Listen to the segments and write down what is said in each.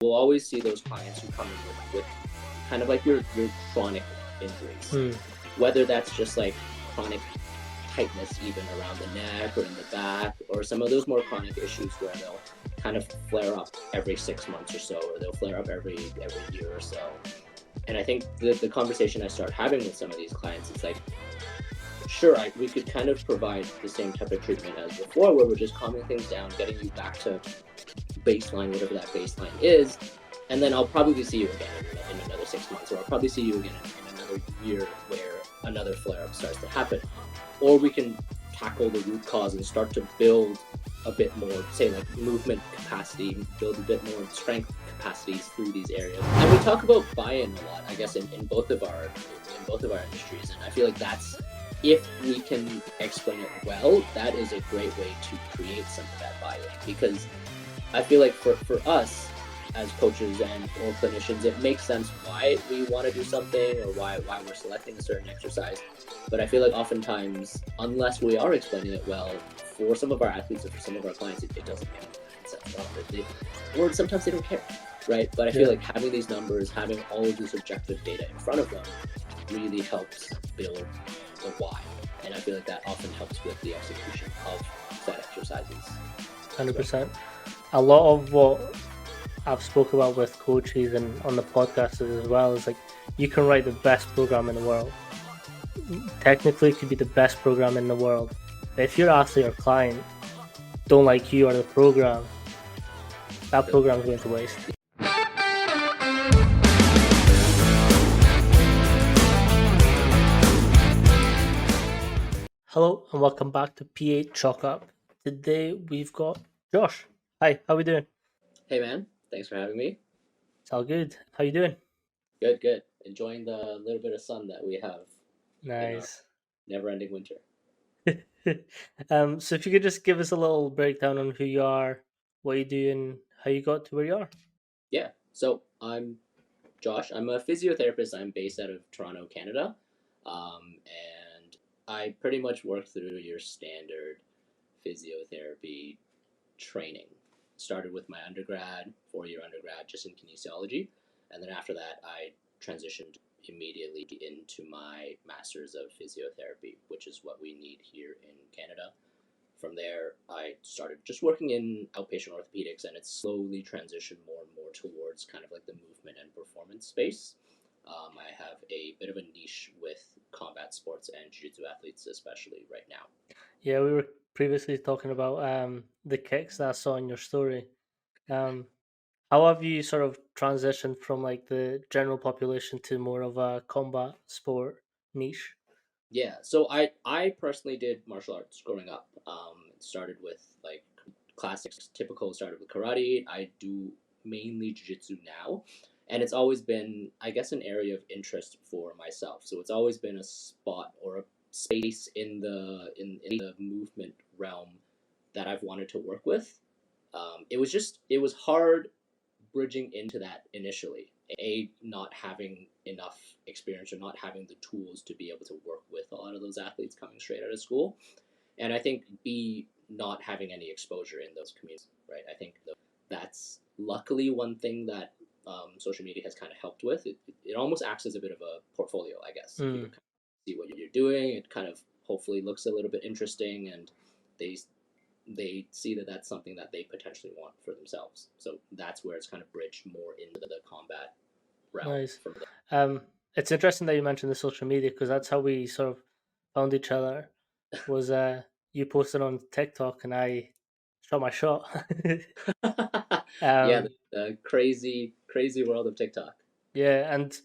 we'll always see those clients who come in with kind of like your chronic injuries, whether that's just like chronic tightness even around the neck or in the back, or some of those more chronic issues where they'll kind of flare up every 6 months or so, or they'll flare up every year or so. And I think the conversation I start having with some of these clients is like, sure, we could kind of provide the same type of treatment as before, where we're just calming things down, getting you back to baseline, whatever that baseline is, and then I'll probably see you again in another 6 months, or I'll probably see you again in another year where another flare-up starts to happen. Or we can tackle the root cause and start to build a bit more, say like movement capacity, build a bit more strength capacities through these areas. And we talk about buy-in a lot, I guess, in both of our industries, and I feel like that's, if we can explain it well, that is a great way to create some of that buy-in. Because I feel like for us as coaches or clinicians, it makes sense why we want to do something or why we're selecting a certain exercise. But I feel like oftentimes, unless we are explaining it well, for some of our athletes or for some of our clients, it doesn't make sense at all. Or sometimes they don't care, right? But I feel like having these numbers, having all of this objective data in front of them really helps build the why. And I feel like that often helps with the execution of set exercises. 100%. A lot of what I've spoke about with coaches and on the podcast as well is like, you can write the best program in the world. Technically, it could be the best program in the world. But if your athlete or client don't like you or the program, that program is going to waste. Hello and welcome back to PH Chalk Up. Today we've got Josh. Hi, how we doing? Hey man, thanks for having me. It's all good. How you doing? Good. Enjoying the little bit of sun that we have. Nice. Never-ending winter. So if you could just give us a little breakdown on who you are, what you do, and how you got to where you are. Yeah, so I'm Josh. I'm a physiotherapist. I'm based out of Toronto, Canada. And I pretty much work through your standard physiotherapy training. Started with my undergrad, 4-year undergrad, just in kinesiology. And then after that, I transitioned immediately into my master's of physiotherapy, which is what we need here in Canada. From there, I started just working in outpatient orthopedics, and it's slowly transitioned more and more towards kind of like the movement and performance space. I have a bit of a niche with combat sports and jiu-jitsu athletes, especially right now. Yeah, we were previously talking about the kicks that I saw in your story. How have you sort of transitioned from like the general population to more of a combat sport niche? Yeah, so I personally did martial arts growing up. It started with like classics, typical, started with karate. I do mainly jiu-jitsu now, and it's always been, I guess, an area of interest for myself. So it's always been a spot or a space in the movement realm that I've wanted to work with. It was hard bridging into that initially. Not having enough experience or not having the tools to be able to work with a lot of those athletes coming straight out of school. And I think B, not having any exposure in those communities, right? I think that's luckily one thing that social media has kind of helped with. It almost acts as a bit of a portfolio, I guess. People kind of see what you're doing. It kind of hopefully looks a little bit interesting, and they see that that's something that they potentially want for themselves. So that's where it's kind of bridged more into the combat realm. Nice. It's interesting that you mentioned the social media, because that's how we sort of found each other. Was you posted on TikTok and I shot my shot. Yeah, the crazy world of TikTok. Yeah, and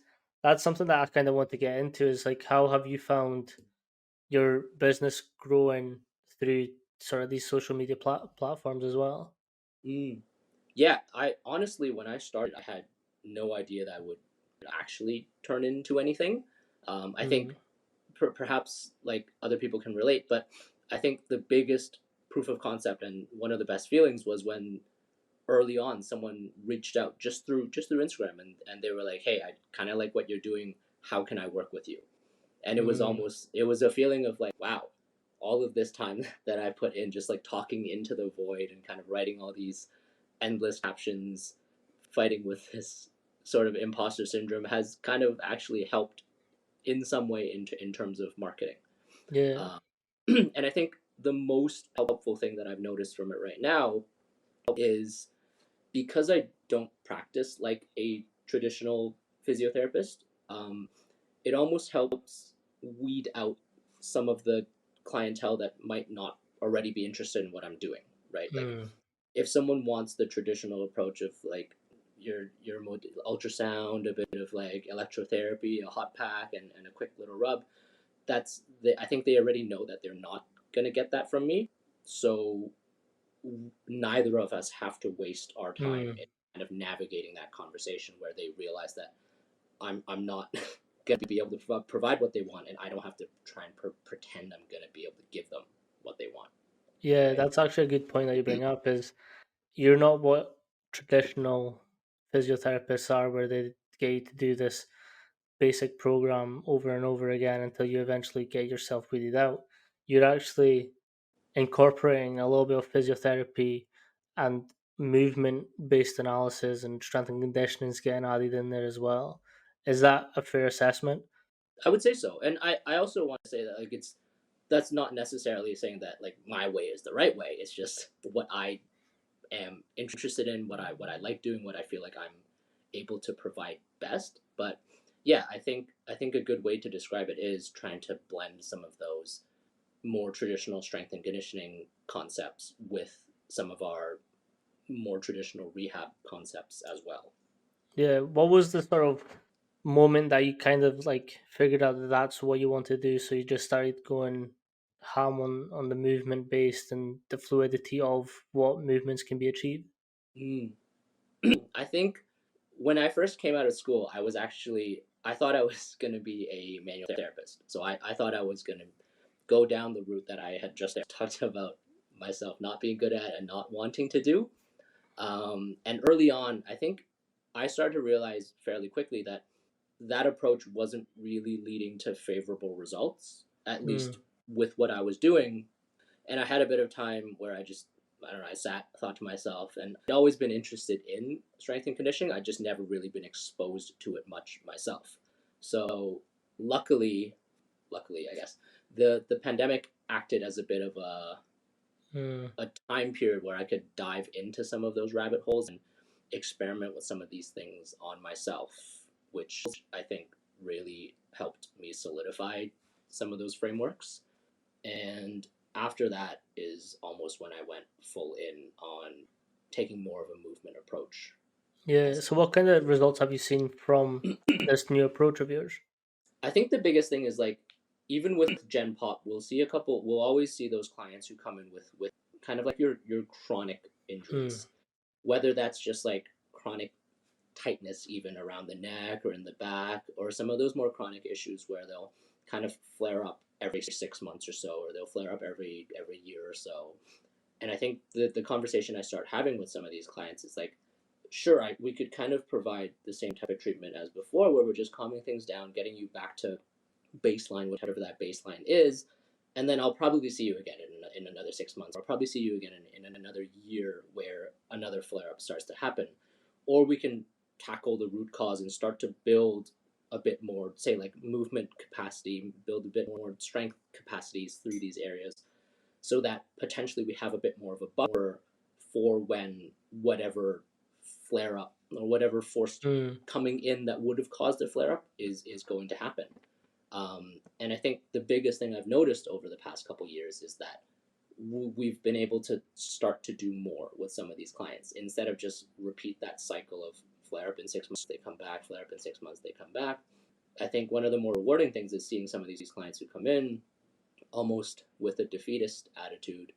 that's something that I kind of want to get into, is like, how have you found your business growing through sort of these social media platforms as well? Yeah, I honestly, when I started, I had no idea that would actually turn into anything. I think perhaps like other people can relate, but I think the biggest proof of concept and one of the best feelings was when early on someone reached out just through Instagram, and they were like, hey, I kind of like what you're doing, how can I work with you? And it was a feeling of like, wow, all of this time that I put in just like talking into the void and kind of writing all these endless captions fighting with this sort of imposter syndrome has kind of actually helped in some way in terms of marketing. Yeah. Uh, and I think the most helpful thing that I've noticed from it right now is because I don't practice like a traditional physiotherapist, it almost helps weed out some of the clientele that might not already be interested in what I'm doing, right? Like Mm. if someone wants the traditional approach of like your ultrasound, a bit of like electrotherapy, a hot pack, and a quick little rub, I think they already know that they're not gonna get that from me. So neither of us have to waste our time Mm. in kind of navigating that conversation where they realize that I'm not going to be able to provide what they want, and I don't have to try and pretend I'm going to be able to give them what they want, Yeah, right? that's actually a good point that you bring up. Is you're not what traditional physiotherapists are, where they get you to do this basic program over and over again until you eventually get yourself weeded out. You're actually incorporating a little bit of physiotherapy and movement based analysis and strength and conditioning is getting added in there as well. Is that a fair assessment? I would say so, and I also want to say that like that's not necessarily saying that like my way is the right way. It's just what I am interested in, what I like doing, what I feel like I'm able to provide best. But yeah, I think a good way to describe it is trying to blend some of those more traditional strength and conditioning concepts with some of our more traditional rehab concepts as well. Yeah. What was the sort of moment that you kind of like figured out that that's what you want to do? So you just started going ham on the movement based and the fluidity of what movements can be achieved. Mm. I think when I first came out of school, I thought I was going to be a manual therapist. So I thought I was going to go down the route that I had just talked about myself not being good at and not wanting to do. And early on, I think I started to realize fairly quickly that that approach wasn't really leading to favorable results, at least Mm. with what I was doing. And I had a bit of time where I don't know, thought to myself, and I'd always been interested in strength and conditioning. I'd just never really been exposed to it much myself. So luckily, I guess, the pandemic acted as a bit of Mm. a time period where I could dive into some of those rabbit holes and experiment with some of these things on myself, which I think really helped me solidify some of those frameworks. And after that is almost when I went full in on taking more of a movement approach. Yeah. As So what kind of results have you seen from this new approach of yours? I think the biggest thing is like even with Gen Pop, we'll always see those clients who come in with kind of like your chronic Mm. injuries, whether that's just like chronic tightness even around the neck or in the back, or some of those more chronic issues where they'll kind of flare up every 6 months or so, or they'll flare up every year or so. And I think the conversation I start having with some of these clients is like, sure, we could kind of provide the same type of treatment as before, where we're just calming things down, getting you back to baseline, whatever that baseline is, and then I'll probably see you again in another 6 months. I'll probably see you again in another year where another flare up starts to happen. Or we can tackle the root cause and start to build a bit more, say, like movement capacity, build a bit more strength capacities through these areas so that potentially we have a bit more of a buffer for when whatever flare up or whatever force Mm. coming in that would have caused a flare up is going to happen. And I think the biggest thing I've noticed over the past couple years is that we've been able to start to do more with some of these clients instead of just repeat that cycle of flare up in 6 months, they come back, flare up in 6 months, they come back. I think one of the more rewarding things is seeing some of these clients who come in almost with a defeatist attitude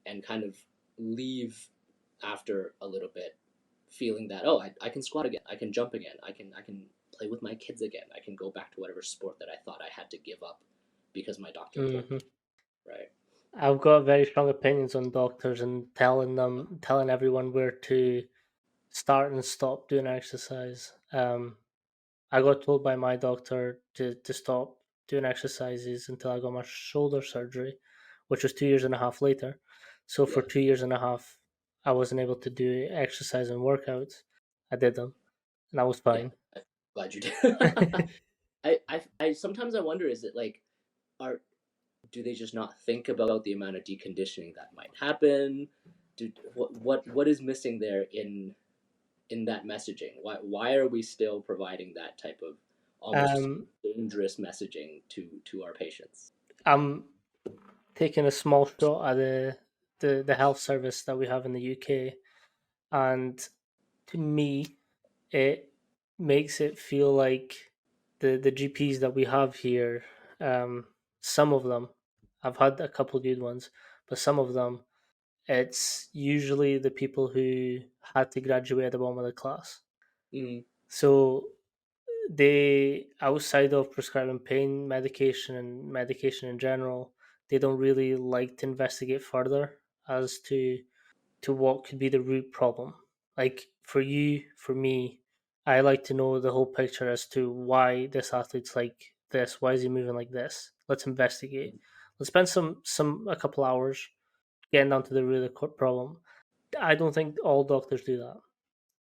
and kind of leave after a little bit feeling that, oh, I can squat again, I can jump again, I can play with my kids again, I can go back to whatever sport that I thought I had to give up because my doctor told Hmm. me, right? I've got very strong opinions on doctors and telling everyone where to start and stop doing exercise. I got told by my doctor to stop doing exercises until I got my shoulder surgery, which was 2 years and a half later. So for Yeah. 2 years and a half, I wasn't able to do exercise and workouts. I did them, and I was Yeah, fine. I'm glad you did. I sometimes I wonder, is it like, are do they just not think about the amount of deconditioning that might happen? What is missing there in that messaging? Why are we still providing that type of almost um, dangerous messaging to our patients? I'm taking a small shot at the health service that we have in the UK, and to me, it makes it feel like the GPs that we have here, some of them, I've had a couple good ones, but some of them, it's usually the people who had to graduate at the bottom of the class. Mm, So they, outside of prescribing pain medication and medication in general, they don't really like to investigate further as to what could be the root problem. Like for you, for me, I like to know the whole picture as to why this athlete's like this. Why is he moving like this? Let's investigate. Let's spend some a couple hours getting down to the root of the problem. I don't think all doctors do that.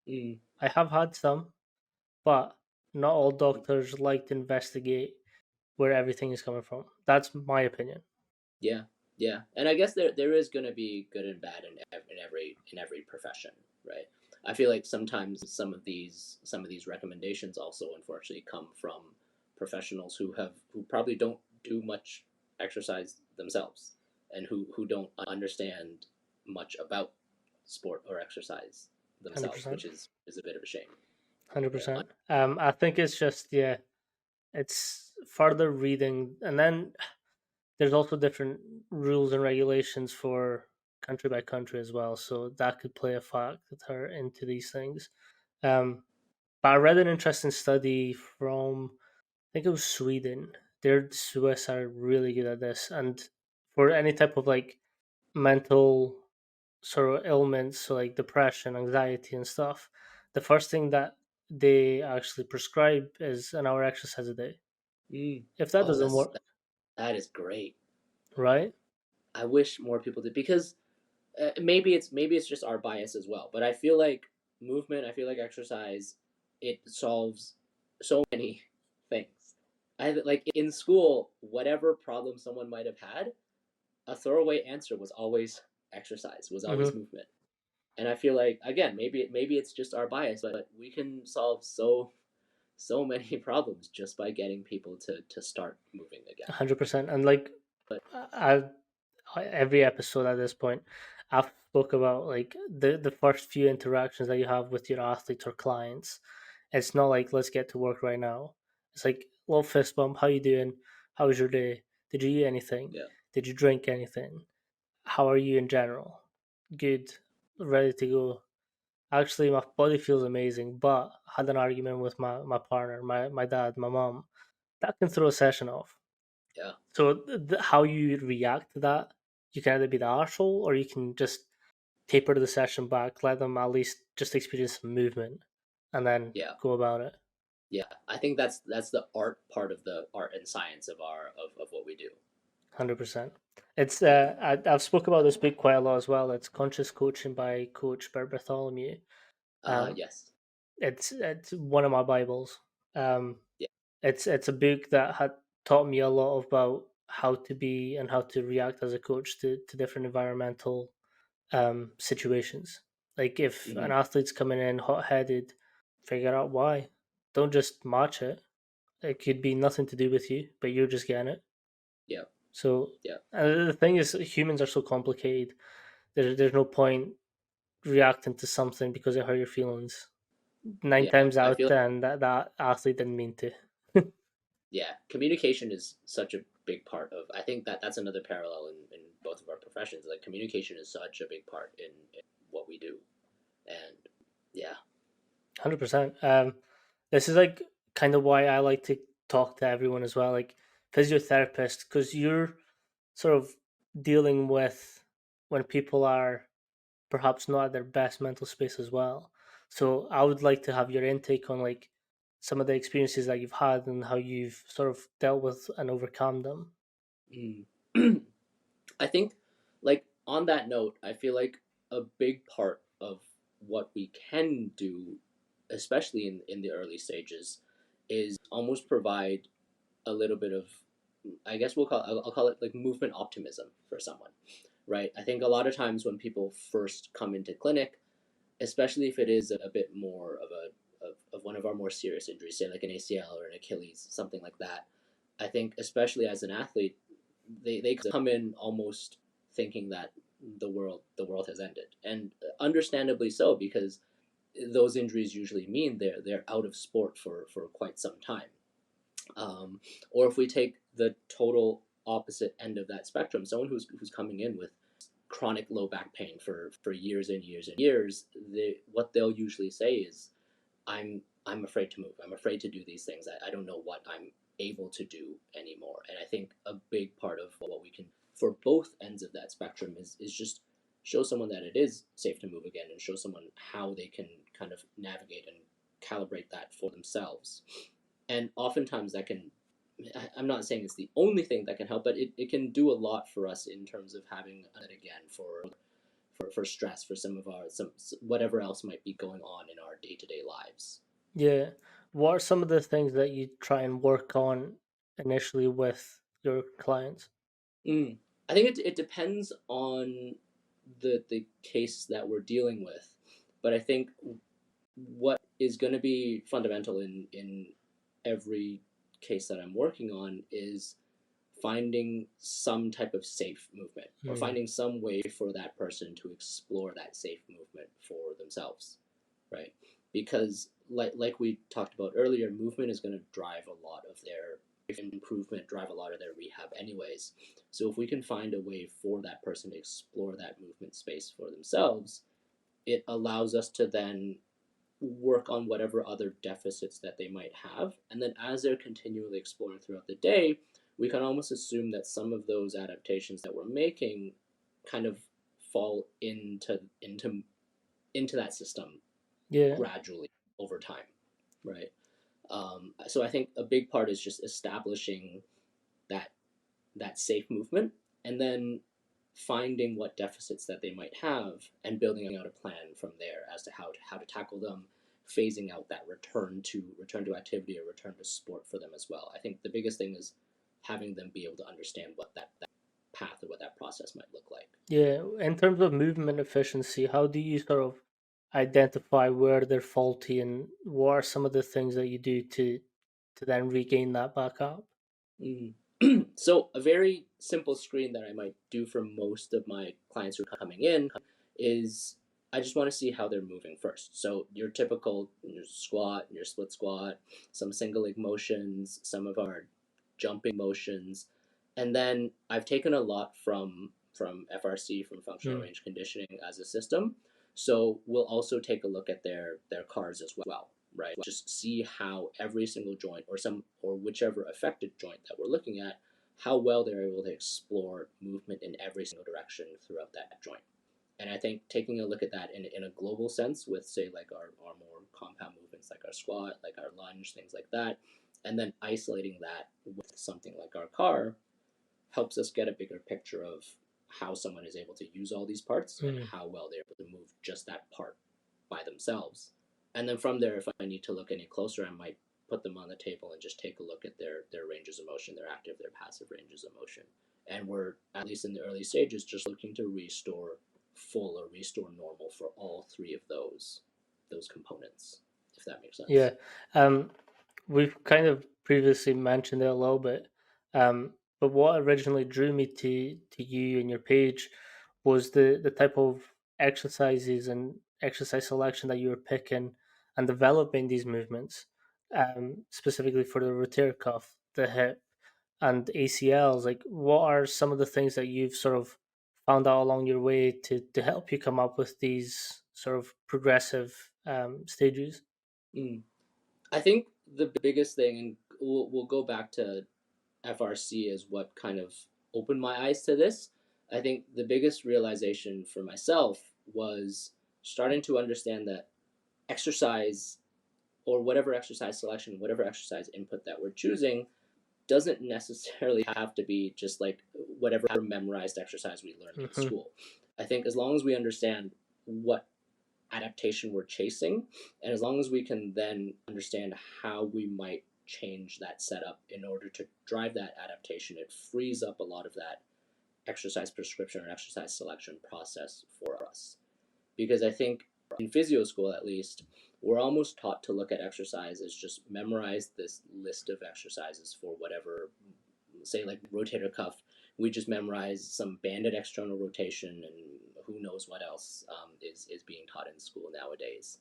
mm, I have had some, but not all doctors like to investigate where everything is coming from. That's my opinion. yeah, yeah, and I guess there is going to be good and bad in every profession, right? I feel like sometimes some of these recommendations also unfortunately come from professionals who probably don't do much exercise themselves, and who don't understand much about sport or exercise Hundred themselves, percent. which is a bit of a shame. 100%. I think it's just, yeah, it's further reading, and then there's also different rules and regulations for country by country as well, so that could play a factor into these things. Um, but I read an interesting study from, I think it was Sweden. Their Swiss are really good at this, and for any type of like mental sort of ailments, so like depression, anxiety, and stuff, the first thing that they actually prescribe is an hour exercise a day. Mm. If that Oh, doesn't work, that is great. right? I wish more people did, because maybe it's just our bias as well. But I feel like movement, I feel like exercise, it solves so many things. I like in school, whatever problem someone might have had, a throwaway answer was always exercise, was always Mm-hmm. movement. And I feel like, again, maybe it's just our bias, but we can solve so many problems just by getting people to start moving again. 100%. And like, But I every episode at this point, I've spoke about like the first few interactions that you have with your athletes or clients. It's not like let's get to work right now. It's like little fist bump. How you doing? How was your day? Did you eat anything? yeah, Did you drink anything? How are you in general? Good, ready to go. Actually, my body feels amazing, but I had an argument with my partner, my dad, my mom. That can throw a session off. yeah, So how you react to that, you can either be the arsehole or you can just taper the session back, let them at least just experience some movement, and then yeah. go about it. Yeah, I think that's the art part of the art and science of what we do. 100%. It's Yeah. I've spoke about this book quite a lot as well. It's Conscious Coaching by Coach Bert Bartholomew. Um, Yes. it's one of my bibles. Um, Yeah. it's a book that had taught me a lot about how to be and how to react as a coach to different environmental situations. Like if Hmm. an athlete's coming in hot headed, figure out why. Don't just match it. It could be nothing to do with you, but you're just getting it. Yeah. So Yeah. the thing is, humans are so complicated. There's no point reacting to something because it hurt your feelings. Nine Yeah. times I out of feel like, ten, that athlete didn't mean to. yeah, communication is such a big part of. I think that's another parallel in both of our professions. Like communication is such a big part in what we do, and yeah. 100%. This is like kind of why I like to talk to everyone as well, like physiotherapists, because you're sort of dealing with when people are perhaps not at their best mental space as well. So I would like to have your intake on like some of the experiences that you've had and how you've sort of dealt with and overcome them. Mm. I think, like on that note, I feel like a big part of what we can do especially in the early stages, is almost provide a little bit of, I guess I'll call it like movement optimism for someone, right? I think a lot of times when people first come into clinic, especially if it is a bit more of of one of our more serious injuries, say like an ACL or an Achilles, something like that. I think especially as an athlete, they come in almost thinking that the world has ended, and understandably so, because those injuries usually mean they're out of sport for quite some time. Um, or if we take the total opposite end of that spectrum, someone who's coming in with chronic low back pain for years and years and years, what they'll usually say is, I'm afraid to move. I'm afraid to do these things. I don't know what I'm able to do anymore. And I think a big part of what we can, for both ends of that spectrum, is just show someone that it is safe to move again, and show someone how they can kind of navigate and calibrate that for themselves. And oftentimes that can, I'm not saying it's the only thing that can help, but it can do a lot for us in terms of having it again for stress, for some of our some whatever else might be going on in our day-to-day lives. Yeah. What are some of the things that you try and work on initially with your clients? Mm. I think it depends on the case that we're dealing with, but I think what is going to be fundamental in every case that I'm working on is finding some type of safe movement, or finding some way for that person to explore that safe movement for themselves, right? Because like we talked about earlier, movement is going to drive a lot of their improvement, drive a lot of their rehab anyways. So if we can find a way for that person to explore that movement space for themselves, it allows us to then work on whatever other deficits that they might have. And then as they're continually exploring throughout the day, we can almost assume that some of those adaptations that we're making kind of fall into that system Yeah. gradually over time, right? So I think a big part is just establishing that safe movement, and then finding what deficits that they might have, and building out a plan from there as to how to tackle them, phasing out that return to activity or return to sport for them as well. I think the biggest thing is having them be able to understand what that path or what that process might look like. Yeah. In terms of movement efficiency, how do you sort of identify where they're faulty, and what are some of the things that you do to then regain that back up? Mm. So a very simple screen that I might do for most of my clients who are coming in is, I just want to see how they're moving first. So your typical, your squat, your split squat, some single leg motions, some of our jumping motions, and then I've taken a lot from FRC, from functional range conditioning as a system. So we'll also take a look at their cars as well, right? Just see how every single joint, or whichever affected joint that we're looking at, how well they're able to explore movement in every single direction throughout that joint. And I think taking a look at that in a global sense, with say like our more compound movements like our squat, like our lunge, things like that, and then isolating that with something like our car, helps us get a bigger picture of how someone is able to use all these parts, and how well they're able to move just that part by themselves. And then from there, if I need to look any closer, I might put them on the table and just take a look at their ranges of motion, their active, their passive ranges of motion. And we're, at least in the early stages, just looking to restore full or restore normal for all three of those components, if that makes sense. Yeah. Um, we've kind of previously mentioned it a little bit, but what originally drew me to you and your page was the type of exercises and exercise selection that you were picking and developing these movements, specifically for the rotator cuff, the hip, and ACLs. Like, what are some of the things that you've sort of found out along your way to help you come up with these sort of progressive stages? Mm. I think the biggest thing, and we'll go back to FRC as what kind of opened my eyes to this. I think the biggest realization for myself was starting to understand that exercise, or whatever exercise selection, whatever exercise input that we're choosing, doesn't necessarily have to be just like whatever memorized exercise we learned in school. I think as long as we understand what adaptation we're chasing. And as long as we can then understand how we might change that setup in order to drive that adaptation, it frees up a lot of that exercise prescription or exercise selection process for us. Because I think in physio school, at least, we're almost taught to look at exercise as just memorize this list of exercises for whatever, say like rotator cuff, we just memorize some banded external rotation and who knows what else is being taught in school nowadays.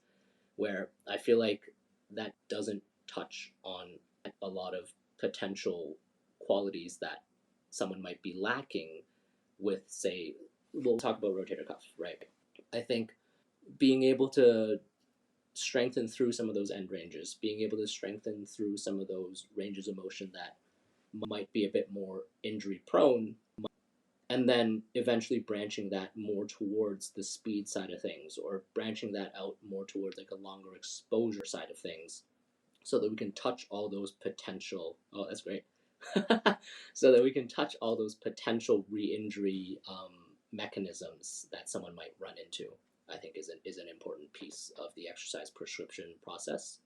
Where I feel like that doesn't touch on a lot of potential qualities that someone might be lacking with, say, we'll talk about rotator cuff, right? I think being able to strengthen through some of those end ranges, being able to strengthen through some of those ranges of motion that might be a bit more injury prone, and then eventually branching that more towards the speed side of things, or branching that out more towards like a longer exposure side of things, so that we can touch all those potential, oh that's great, so that we can touch all those potential re-injury mechanisms that someone might run into. I think is an important piece of the exercise prescription process.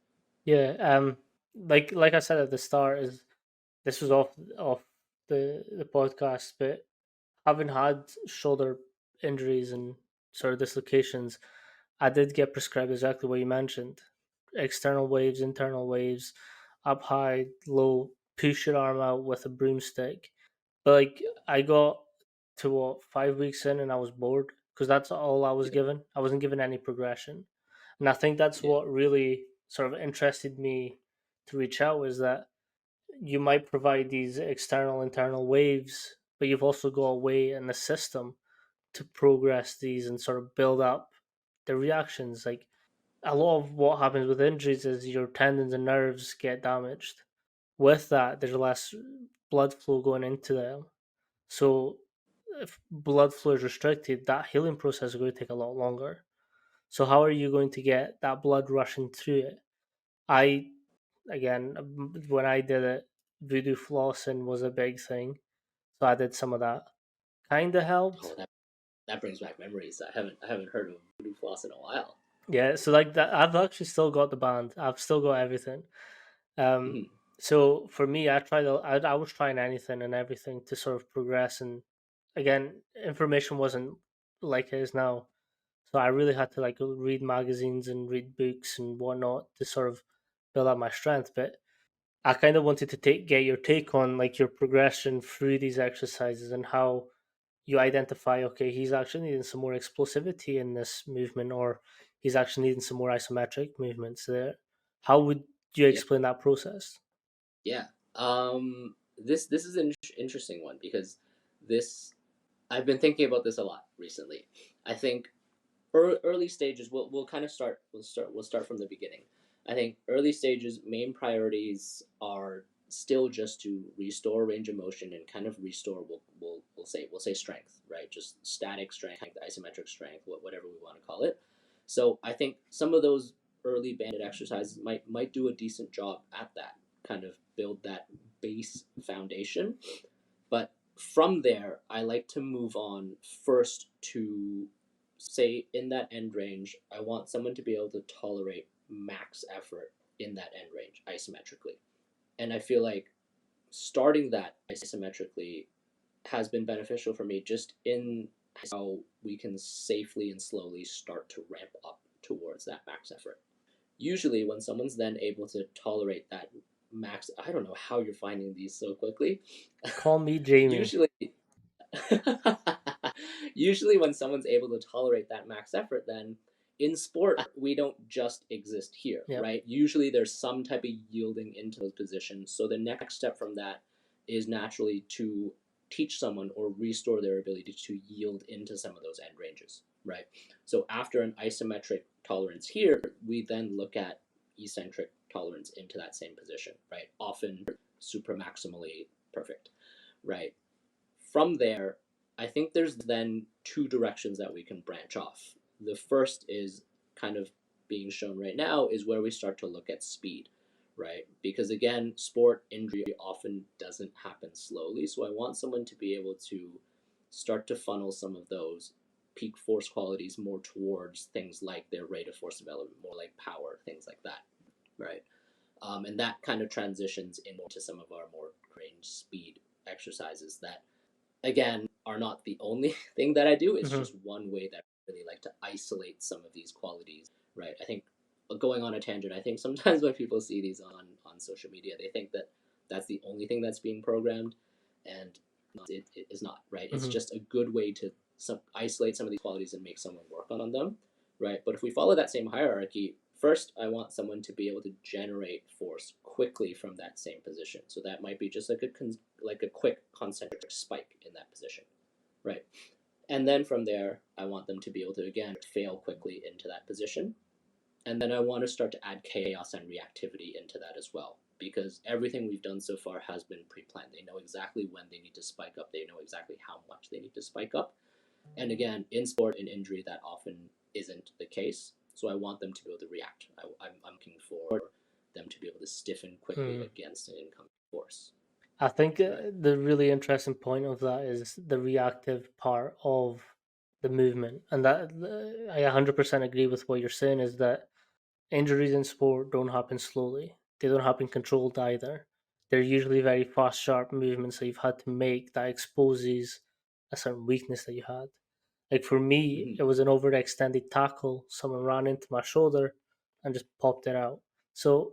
Yeah, like I said at the start, is this was off the podcast, but having had shoulder injuries and sort of dislocations, I did get prescribed exactly what you mentioned: external waves, internal waves, up high, low, push your arm out with a broomstick. But like I got to what 5 weeks in and I was bored because that's all I was Yeah, given. I wasn't given any progression, and I think that's yeah, what really sort of interested me to reach out, is that you might provide these external internal waves, but you've also got a way in the system to progress these and sort of build up the reactions. Like a lot of what happens with injuries is your tendons and nerves get damaged. With that, there's less blood flow going into them. So if blood flow is restricted, that healing process is going to take a lot longer. So how are you going to get that blood rushing through it? I again, when I did it, voodoo flossing was a big thing, so I did some of that. Kind of oh helped. that brings back memories. I haven't heard of voodoo floss in a while. Yeah, so like that, I've actually still got the band. I've still got everything. Um, Mm-hmm. so for me, I was trying anything and everything to sort of progress. And again, information wasn't like it is now, so I really had to like read magazines and read books and whatnot to sort of build up my strength. But I kind of wanted to get your take on like your progression through these exercises and how you identify, okay, he's actually needing some more explosivity in this movement, or he's actually needing some more isometric movements there. How would you Yeah, explain that process? yeah. This is an interesting one because this I've been thinking about this a lot recently. I think early stages we'll kind of start from the beginning. I think early stages main priorities are still just to restore range of motion and kind of restore we'll say strength, right? Just static strength, isometric strength, whatever we want to call it. So I think some of those early banded exercises might do a decent job at that, kind of build that base foundation. But from there, I like to move on first to, say, in that end range, I want someone to be able to tolerate max effort in that end range isometrically. And I feel like starting that isometrically has been beneficial for me just in how we can safely and slowly start to ramp up towards that max effort. Usually, when someone's then able to tolerate that max, I don't know how you're finding these so quickly. Call me Jamie. Usually, usually when someone's able to tolerate that max effort, then in sport we don't just exist here, Yep. right? Usually there's some type of yielding into those positions, so the next step from that is naturally to teach someone or restore their ability to yield into some of those end ranges, right? So after an isometric tolerance here, we then look at eccentric tolerance into that same position, right? Often supramaximally perfect, right? From there, I think there's then two directions that we can branch off. The first is kind of being shown right now is where we start to look at speed, right? Because again, sport injury often doesn't happen slowly. So I want someone to be able to start to funnel some of those peak force qualities more towards things like their rate of force development, more like power, things like that, right? And that kind of transitions into some of our more range speed exercises that, again, are not the only thing that I do. It's just one way that I really like to isolate some of these qualities, right? I think, going on a tangent, I think sometimes when people see these on social media, they think that that's the only thing that's being programmed, and it is not, right? It's just a good way to isolate some of these qualities and make someone work on them, right? But if we follow that same hierarchy, first, I want someone to be able to generate force quickly from that same position. So that might be just like a quick concentric spike in that position, right? And then from there, I want them to be able to, again, fail quickly into that position. And then I want to start to add chaos and reactivity into that as well, because everything we've done so far has been pre-planned. They know exactly when they need to spike up. They know exactly how much they need to spike up. And again, in sport and injury, that often isn't the case. So I want them to be able to react. I'm looking for them to be able to stiffen quickly against an incoming force. I think the really interesting point of that is the reactive part of the movement, and that I 100% agree with what you're saying. Is that injuries in sport don't happen slowly; they don't happen controlled either. They're usually very fast, sharp movements that you've had to make that exposes a certain weakness that you had. Like for me, it was an overextended tackle. Someone ran into my shoulder and just popped it out. So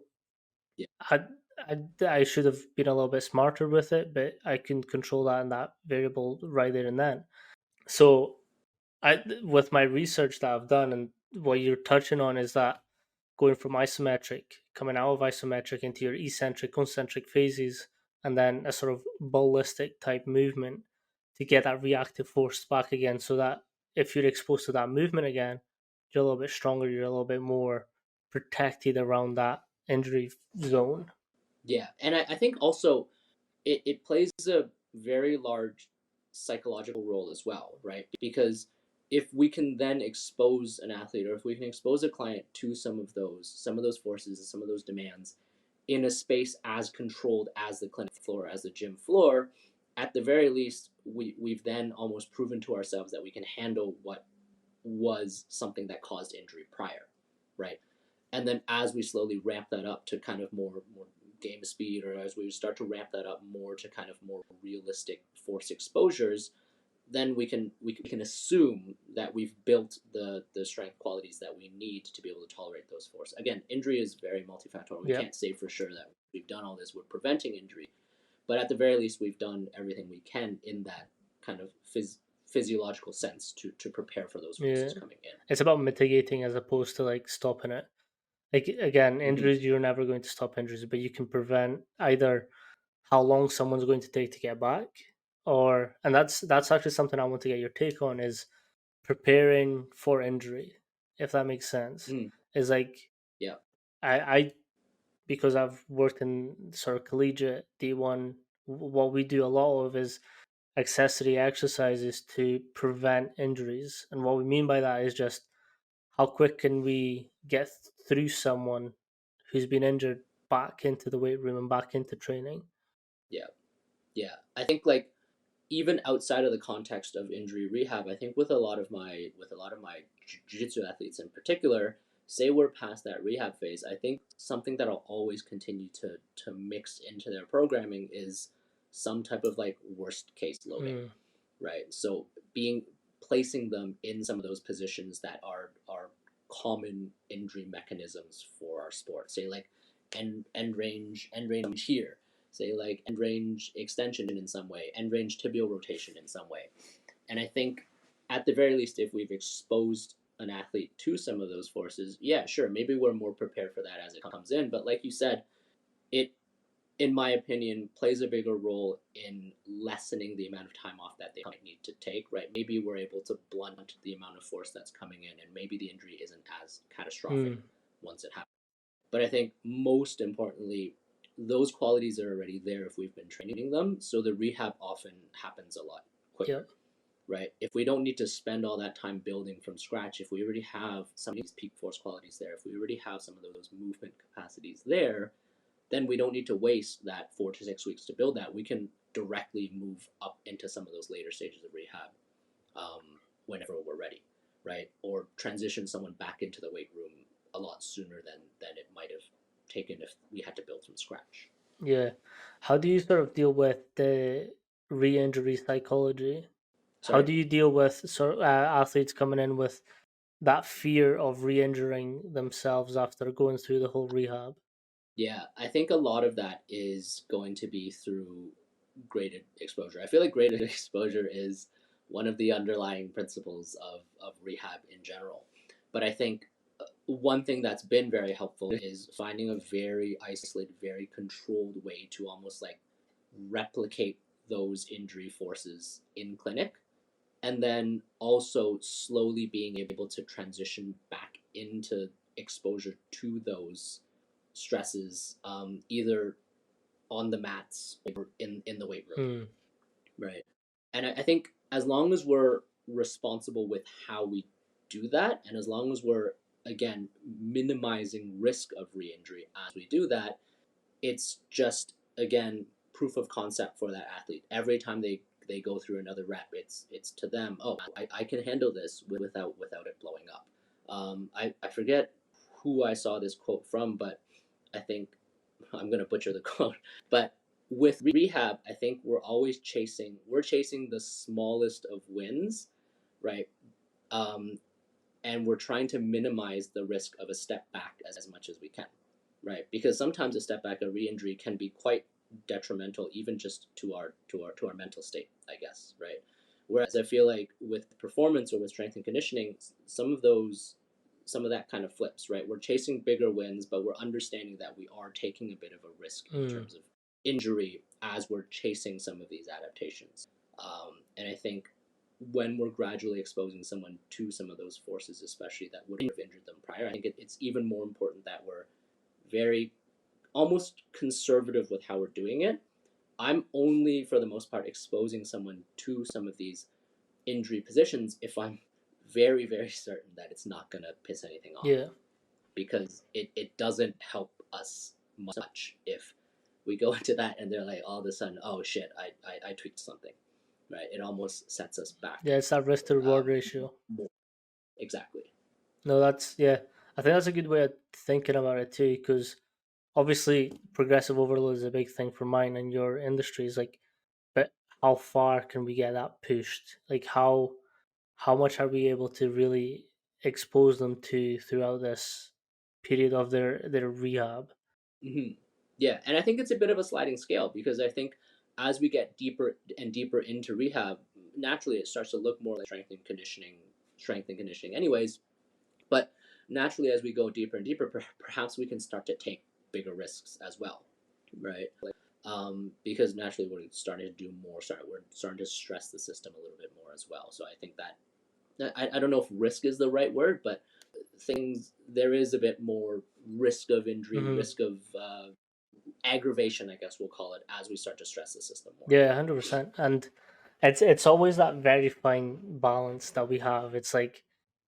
Yeah. I should have been a little bit smarter with it, but I can control that and that variable right there and then. So with my research that I've done, and what you're touching on is that going from isometric, coming out of isometric into your eccentric, concentric phases, and then a sort of ballistic type movement to get that reactive force back again, so that if you're exposed to that movement again, you're a little bit stronger, you're a little bit more protected around that injury zone. Yeah. And I think also it plays a very large psychological role as well, right? Because if we can then expose an athlete, or if we can expose a client to some of those forces and some of those demands in a space as controlled as the clinic floor, as the gym floor, at the very least, we've then almost proven to ourselves that we can handle what was something that caused injury prior, right? And then as we slowly ramp that up to kind of more game speed, or as we start to ramp that up more to kind of more realistic force exposures, then we can assume that we've built the strength qualities that we need to be able to tolerate those forces. Again, injury is very multifactorial. We can't say for sure that we've done all this with preventing injury, but at the very least, we've done everything we can in that kind of physiological sense to prepare for those forces coming in. It's about mitigating as opposed to like stopping it. Like again, injuries, you're never going to stop injuries, but you can prevent either how long someone's going to take to get back, or and that's actually something I want to get your take on, is preparing for injury, if that makes sense. Is like Yeah. I because I've worked in sort of collegiate D1, what we do a lot of is accessory exercises to prevent injuries. And what we mean by that is just how quick can we get through someone who's been injured back into the weight room and back into training. Yeah. Yeah. I think like even outside of the context of injury rehab, I think with a lot of my jiu-jitsu athletes in particular, say we're past that rehab phase, I think something that I'll always continue to mix into their programming is some type of like worst case loading, right? So placing them in some of those positions that are common injury mechanisms for our sport. Say like end range here, say like end range extension in some way, end range tibial rotation in some way. And I think at the very least, if we've exposed an athlete to some of those forces, yeah, sure, maybe we're more prepared for that as it comes in. But like you said, it, in my opinion, plays a bigger role in lessening the amount of time off that they might need to take, right? Maybe we're able to blunt the amount of force that's coming in, and maybe the injury isn't as catastrophic once it happens. But I think most importantly, those qualities are already there if we've been training them, so the rehab often happens a lot quicker. Right? If we don't need to spend all that time building from scratch, if we already have some of these peak force qualities there, if we already have some of those movement capacities there, then we don't need to waste that 4 to 6 weeks to build that. We can directly move up into some of those later stages of rehab. whenever we're ready, right? Or transition someone back into the weight room a lot sooner than it might have taken if we had to build from scratch. Yeah. How do you sort of deal with the re-injury psychology? How Sorry? do you deal with athletes coming in with that fear of re-injuring themselves after going through the whole rehab? Yeah, I think a lot of that is going to be through graded exposure. I feel like graded exposure is one of the underlying principles of rehab in general. But I think one thing that's been very helpful is finding a very isolated, very controlled way to almost like replicate those injury forces in clinic, and then also slowly being able to transition back into exposure to those stresses, either on the mats or in the weight room, Mm. right? And I think as long as we're responsible with how we do that, and as long as we're again minimizing risk of re-injury as we do that, it's just again proof of concept for that athlete. Every time they go through another rep, it's to them, oh, I can handle this without it blowing up. I forget who I saw this quote from, but I think I'm gonna butcher the quote. But with rehab, I think we're chasing the smallest of wins, right? Um, and we're trying to minimize the risk of a step back as much as we can, right? Because sometimes a step back, a re-injury can be quite detrimental, even just to our mental state, I guess, right? Whereas I feel like with performance or with strength and conditioning, some of that kind of flips, right? We're chasing bigger wins, but we're understanding that we are taking a bit of a risk in Mm. terms of injury as we're chasing some of these adaptations. And I think when we're gradually exposing someone to some of those forces, especially that would have injured them prior, I think it's even more important that we're very almost conservative with how we're doing it. I'm only, for the most part, exposing someone to some of these injury positions if I'm very, very certain that it's not going to piss anything off. Yeah. Because it doesn't help us much if we go into that and they're like, all of a sudden, oh shit, I tweaked something, right? It almost sets us back. Yeah, it's that risk to reward ratio. More. Exactly. No, that's yeah. I think that's a good way of thinking about it too, because obviously progressive overload is a big thing for mine and your industry. Is like, but how far can we get that pushed? Like how much are we able to really expose them to throughout this period of their rehab? Mm-hmm. Yeah, and I think it's a bit of a sliding scale because I think as we get deeper and deeper into rehab, naturally it starts to look more like strength and conditioning, anyways. But naturally, as we go deeper and deeper, perhaps we can start to take bigger risks as well, right? Because naturally we're starting to do more. We're starting to stress the system a little bit more as well. So I think that I don't know if risk is the right word, but there is a bit more risk of injury, Mm-hmm. risk of aggravation, I guess we'll call it, as we start to stress the system more. Yeah, 100%. And it's always that very fine balance that we have. It's like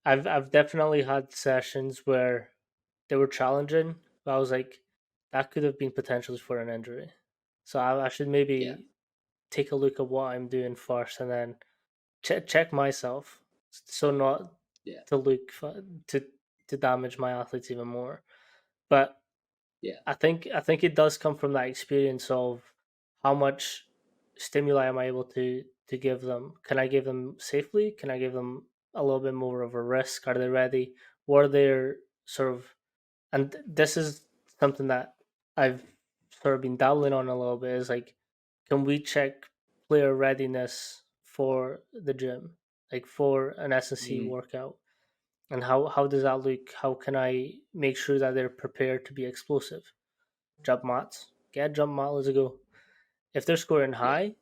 I've definitely had sessions where they were challenging, but I was like, that could have been potentials for an injury. So I should Yeah, maybe take a look at what I'm doing first, and then check myself, so not yeah, to look to to damage my athletes even more. But yeah, I think it does come from that experience of how much stimuli am I able to give them? Can I give them safely? Can I give them a little bit more of a risk? Are they ready? What are their sort of, and this is something that I've sort of been dabbling on a little bit, is like, can we check player readiness for the gym, like for an S&C mm, workout? And how does that look? How can I make sure that they're prepared to be explosive? Jump mats, get a jump mat, let's go. If they're scoring yeah. high,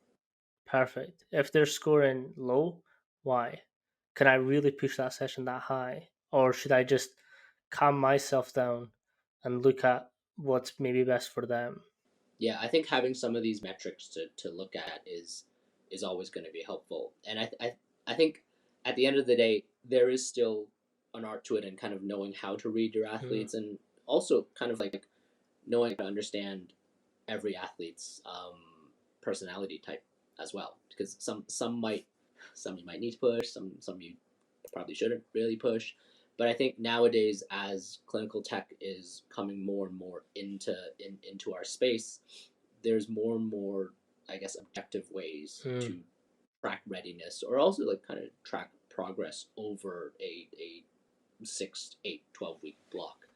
perfect. If they're scoring low, why? Can I really push that session that high? Or should I just calm myself down and look at what's maybe best for them? Yeah, I think having some of these metrics to look at is always going to be helpful. And I think at the end of the day, there is still an art to it and kind of knowing how to read your Mm. athletes and also kind of like knowing how to understand every athlete's personality type as well. Because some you might need to push, some you probably shouldn't really push. But I think nowadays, as clinical tech is coming more and more into our space, there's more and more, I guess, objective ways to track readiness, or also like kind of track progress over a 6, 8, 12 week block,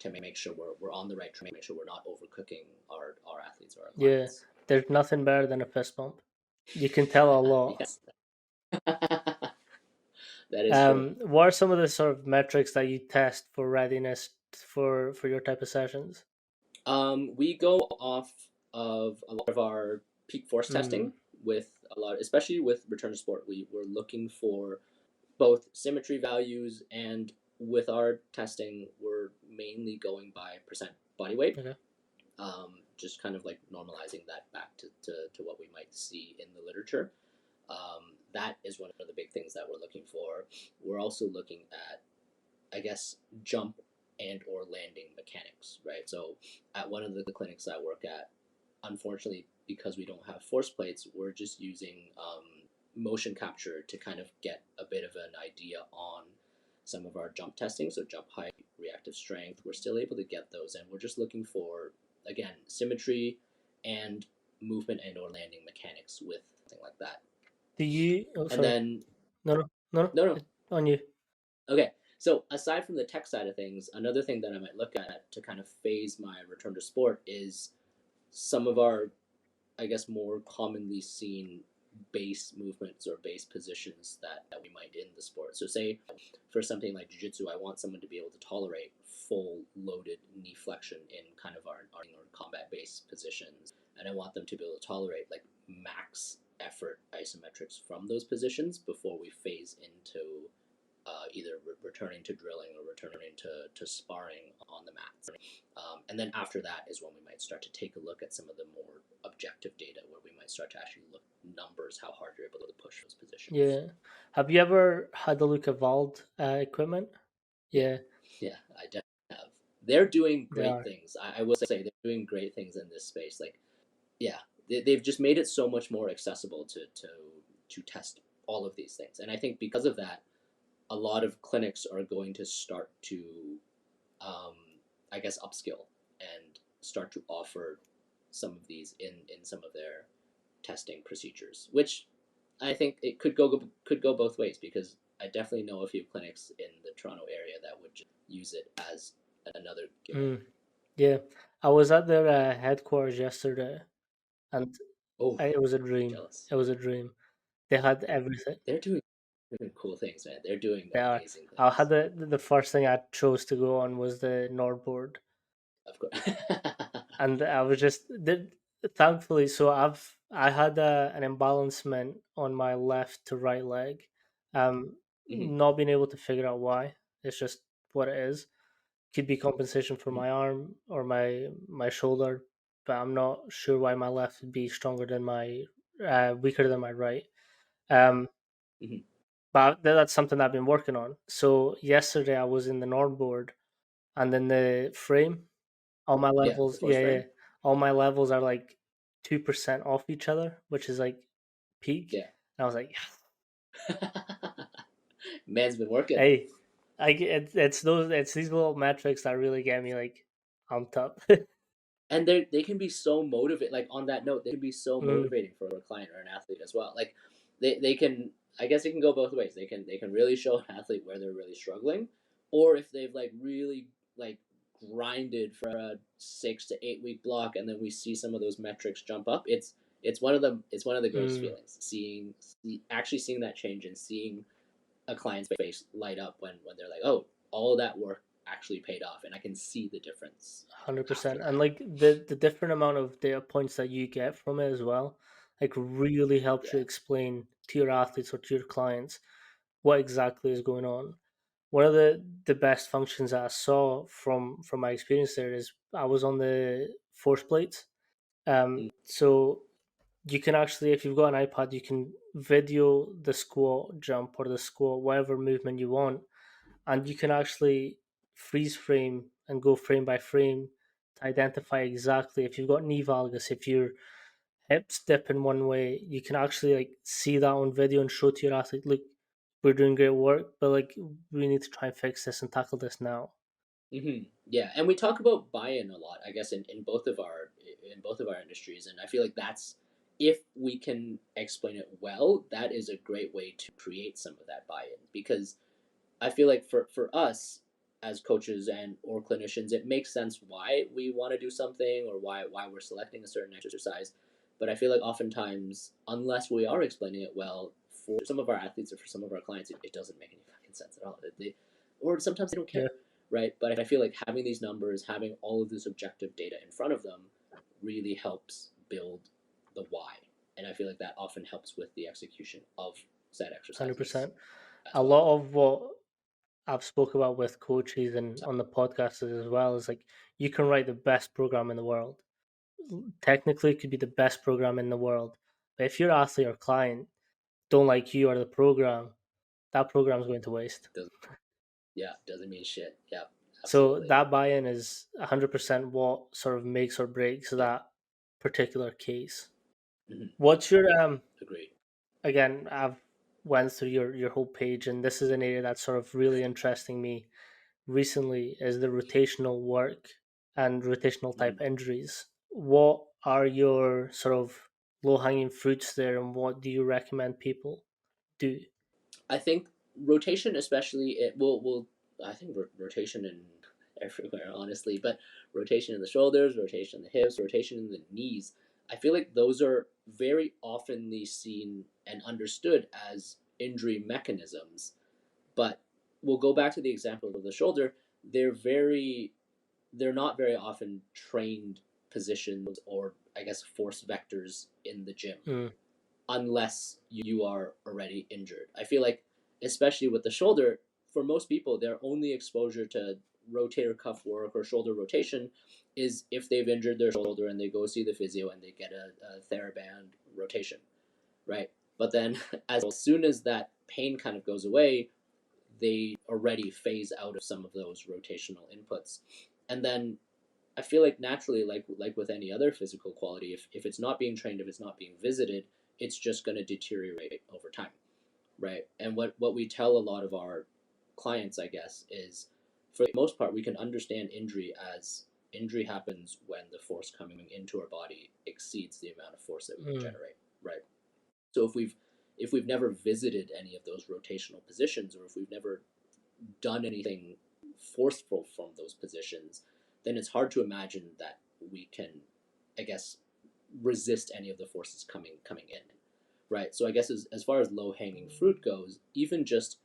to make sure we're on the right track, make sure we're not overcooking our athletes or our Yeah, clients. there's nothing better than a fist bump. You can tell a lot. Yes. That is true. What are some of the sort of metrics that you test for readiness for your type of sessions? We go off of a lot of our peak force Mm, testing, with a lot, especially with return to sport. We're looking for both symmetry values, and with our testing, we're mainly going by percent body weight. okay. Just kind of like normalizing that back to what we might see in the literature. That is one of the big things that we're looking for. We're also looking at, I guess, jump and or landing mechanics, right? So at one of the clinics I work at, unfortunately, because we don't have force plates, we're just using motion capture to kind of get a bit of an idea on some of our jump testing. So jump height, reactive strength, we're still able to get those, and we're just looking for, again, symmetry and movement and or landing mechanics with something like that. Do you? Oh, And sorry. then, No, no, no, no. no, no, It's on you. okay. So aside from the tech side of things, another thing that I might look at to kind of phase my return to sport is some of our, I guess, more commonly seen base movements or base positions that we might in the sport. So say for something like jiu-jitsu, I want someone to be able to tolerate full loaded knee flexion in kind of our combat based positions. And I want them to be able to tolerate like max effort isometrics from those positions before we phase into either returning to drilling or returning to sparring on the mats. And then after that is when we might start to take a look at some of the more objective data, where we might start to actually look numbers, how hard you're able to push those positions. Yeah. Have you ever had a look at Vald equipment? Yeah, Yeah, yeah, I definitely have. They're doing they great are. things. I will say they're doing great things in this space. Like, yeah, they've just made it so much more accessible to test all of these things. And I think because of that, a lot of clinics are going to start to, um, I guess, upskill and start to offer some of these in some of their testing procedures, which I think it could go both ways, because I definitely know a few clinics in the Toronto area that would just use it as another gimmick. Mm, yeah. I was at their headquarters yesterday, and Oh, it was a dream. jealous. It was a dream. They had everything. They're doing cool things, man. They're doing They are. amazing I had things. the first thing I chose to go on was the Nordboard, Of course. and I was just thankfully. So I had an imbalancement on my left to right leg, Mhm, not being able to figure out why. It's just what it is. Could be compensation for mhm, my arm or my shoulder, but I'm not sure why my left would be stronger than my weaker than my right. Um, mhm. but that's something I've been working on. So yesterday I was in the Nordboard, and then the frame, all my Yeah, the levels, force yeah, frame. all my levels are like 2% off each other, which is like peak. Yeah. And I was like, Man's been working. hey, it's these little metrics that really get me like pumped up. And they can be so motivating. Like, on that note, they can be so Mm, motivating for a client or an athlete as well. Like, they can, I guess it can go both ways. They can really show an athlete where they're really struggling, or if they've like really like grinded for a 6 to 8 week block, and then we see some of those metrics jump up. It's one of the greatest mm. feelings, actually seeing that change, and seeing a client's face light up when they're like, oh, all that work actually paid off, and I can see the difference after 100%. And that. like the different amount of data points that you get from it as well, like really helps you Yeah. explain to your athletes or to your clients what exactly is going on. One of the best functions that I saw from my experience there is I was on the force plates. Mm. So you can actually, if you've got an iPad, you can video the squat, jump, or the squat, whatever movement you want, and you can actually freeze frame and go frame by frame to identify exactly if you've got knee valgus, if your hips dip in one way, you can actually like see that on video and show to your athlete, look, we're doing great work, but like we need to try and fix this and tackle this now. Yeah, and we talk about buy-in a lot, I guess, in both of our industries, and I feel like that's, if we can explain it well, that is a great way to create some of that buy-in, because I feel like for us as coaches and or clinicians, it makes sense why we want to do something or why we're selecting a certain exercise. But I feel like oftentimes, unless we are explaining it well for some of our athletes or for some of our clients, it doesn't make any fucking sense at all. Or sometimes they don't Yeah, care, right? But I feel like having these numbers, having all of this objective data in front of them, really helps build the why. And I feel like that often helps with the execution of said hundred exercises percent. as A well. lot of what I've spoke about with coaches and on the podcast as well is like you can write the best program in the world. Technically, it could be the best program in the world, but if your athlete or client don't like you or the program, that program is going to waste. Doesn't mean shit. Yeah, So absolutely. that buy-in is 100% what sort of makes or breaks Yeah. that particular case. Mm-hmm. What's your Agreed. again? I've went through your whole page, and this is an area that's sort of really interesting me recently is the rotational work and rotational Mm-hmm. type injuries. What are your sort of low hanging fruits there, and what do you recommend people do? I think rotation, especially, it will. I think rotation in everywhere, honestly, but rotation in the shoulders, rotation in the hips, rotation in the knees. I feel like those are very oftenly seen and understood as injury mechanisms. But we'll go back to the example of the shoulder. They're very they're not very often trained positions, or I guess force vectors in the gym, Mm, unless you are already injured. I feel like, especially with the shoulder, for most people, their only exposure to rotator cuff work or shoulder rotation is if they've injured their shoulder and they go see the physio and they get a TheraBand rotation, right? But then, as soon as that pain kind of goes away, they already phase out of some of those rotational inputs. And then I feel like naturally, like with any other physical quality, if it's not being trained, if it's not being visited, it's just going to deteriorate over time, right? And what we tell a lot of our clients, I guess, is for the most part we can understand injury as injury happens when the force coming into our body exceeds the amount of force that we can mm, generate, right? So if we've never visited any of those rotational positions, or if we've never done anything forceful from those positions, then it's hard to imagine that we can, I guess, resist any of the forces coming in, right? So I guess as far as low hanging fruit goes, even just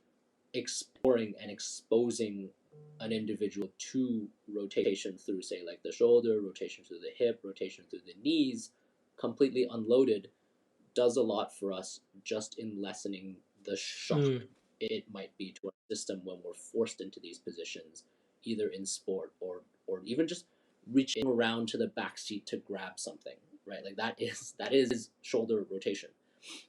exploring and exposing an individual to rotation through, say, like the shoulder, rotation through the hip, rotation through the knees, completely unloaded, does a lot for us just in lessening the shock mm. it might be to our system when we're forced into these positions, either in sport or even just reaching around to the back seat to grab something, right? Like that is shoulder rotation,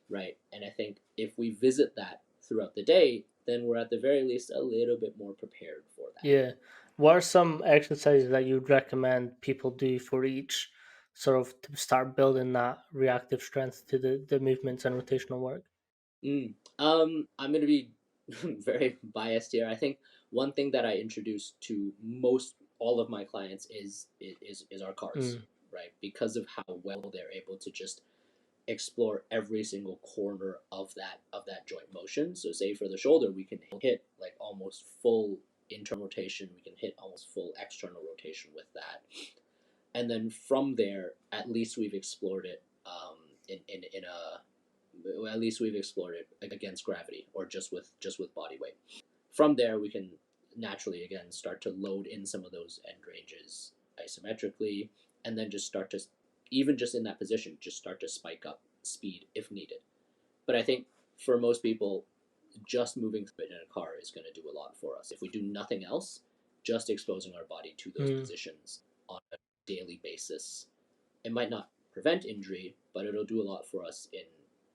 right? And I think if we visit that throughout the day, then we're at the very least a little bit more prepared for that. Yeah. What are some exercises that you'd recommend people do for each sort of to start building that reactive strength to the movements and rotational work? I'm going to be very biased here. I think one thing that I introduce to most all of my clients is our cars, Mm, right? Because of how well they're able to just explore every single corner of that joint motion. So say for the shoulder, we can hit like almost full internal rotation, we can hit almost full external rotation with that. And then from there, at least we've explored it in a at least we've explored it against gravity or just with body weight. From there, we can naturally again start to load in some of those end ranges isometrically, and then just start to, even just in that position, just start to spike up speed if needed. But I think for most people, just moving through it in a car is going to do a lot for us. If we do nothing else, just exposing our body to those mm. positions on a daily basis, it might not prevent injury, but it'll do a lot for us in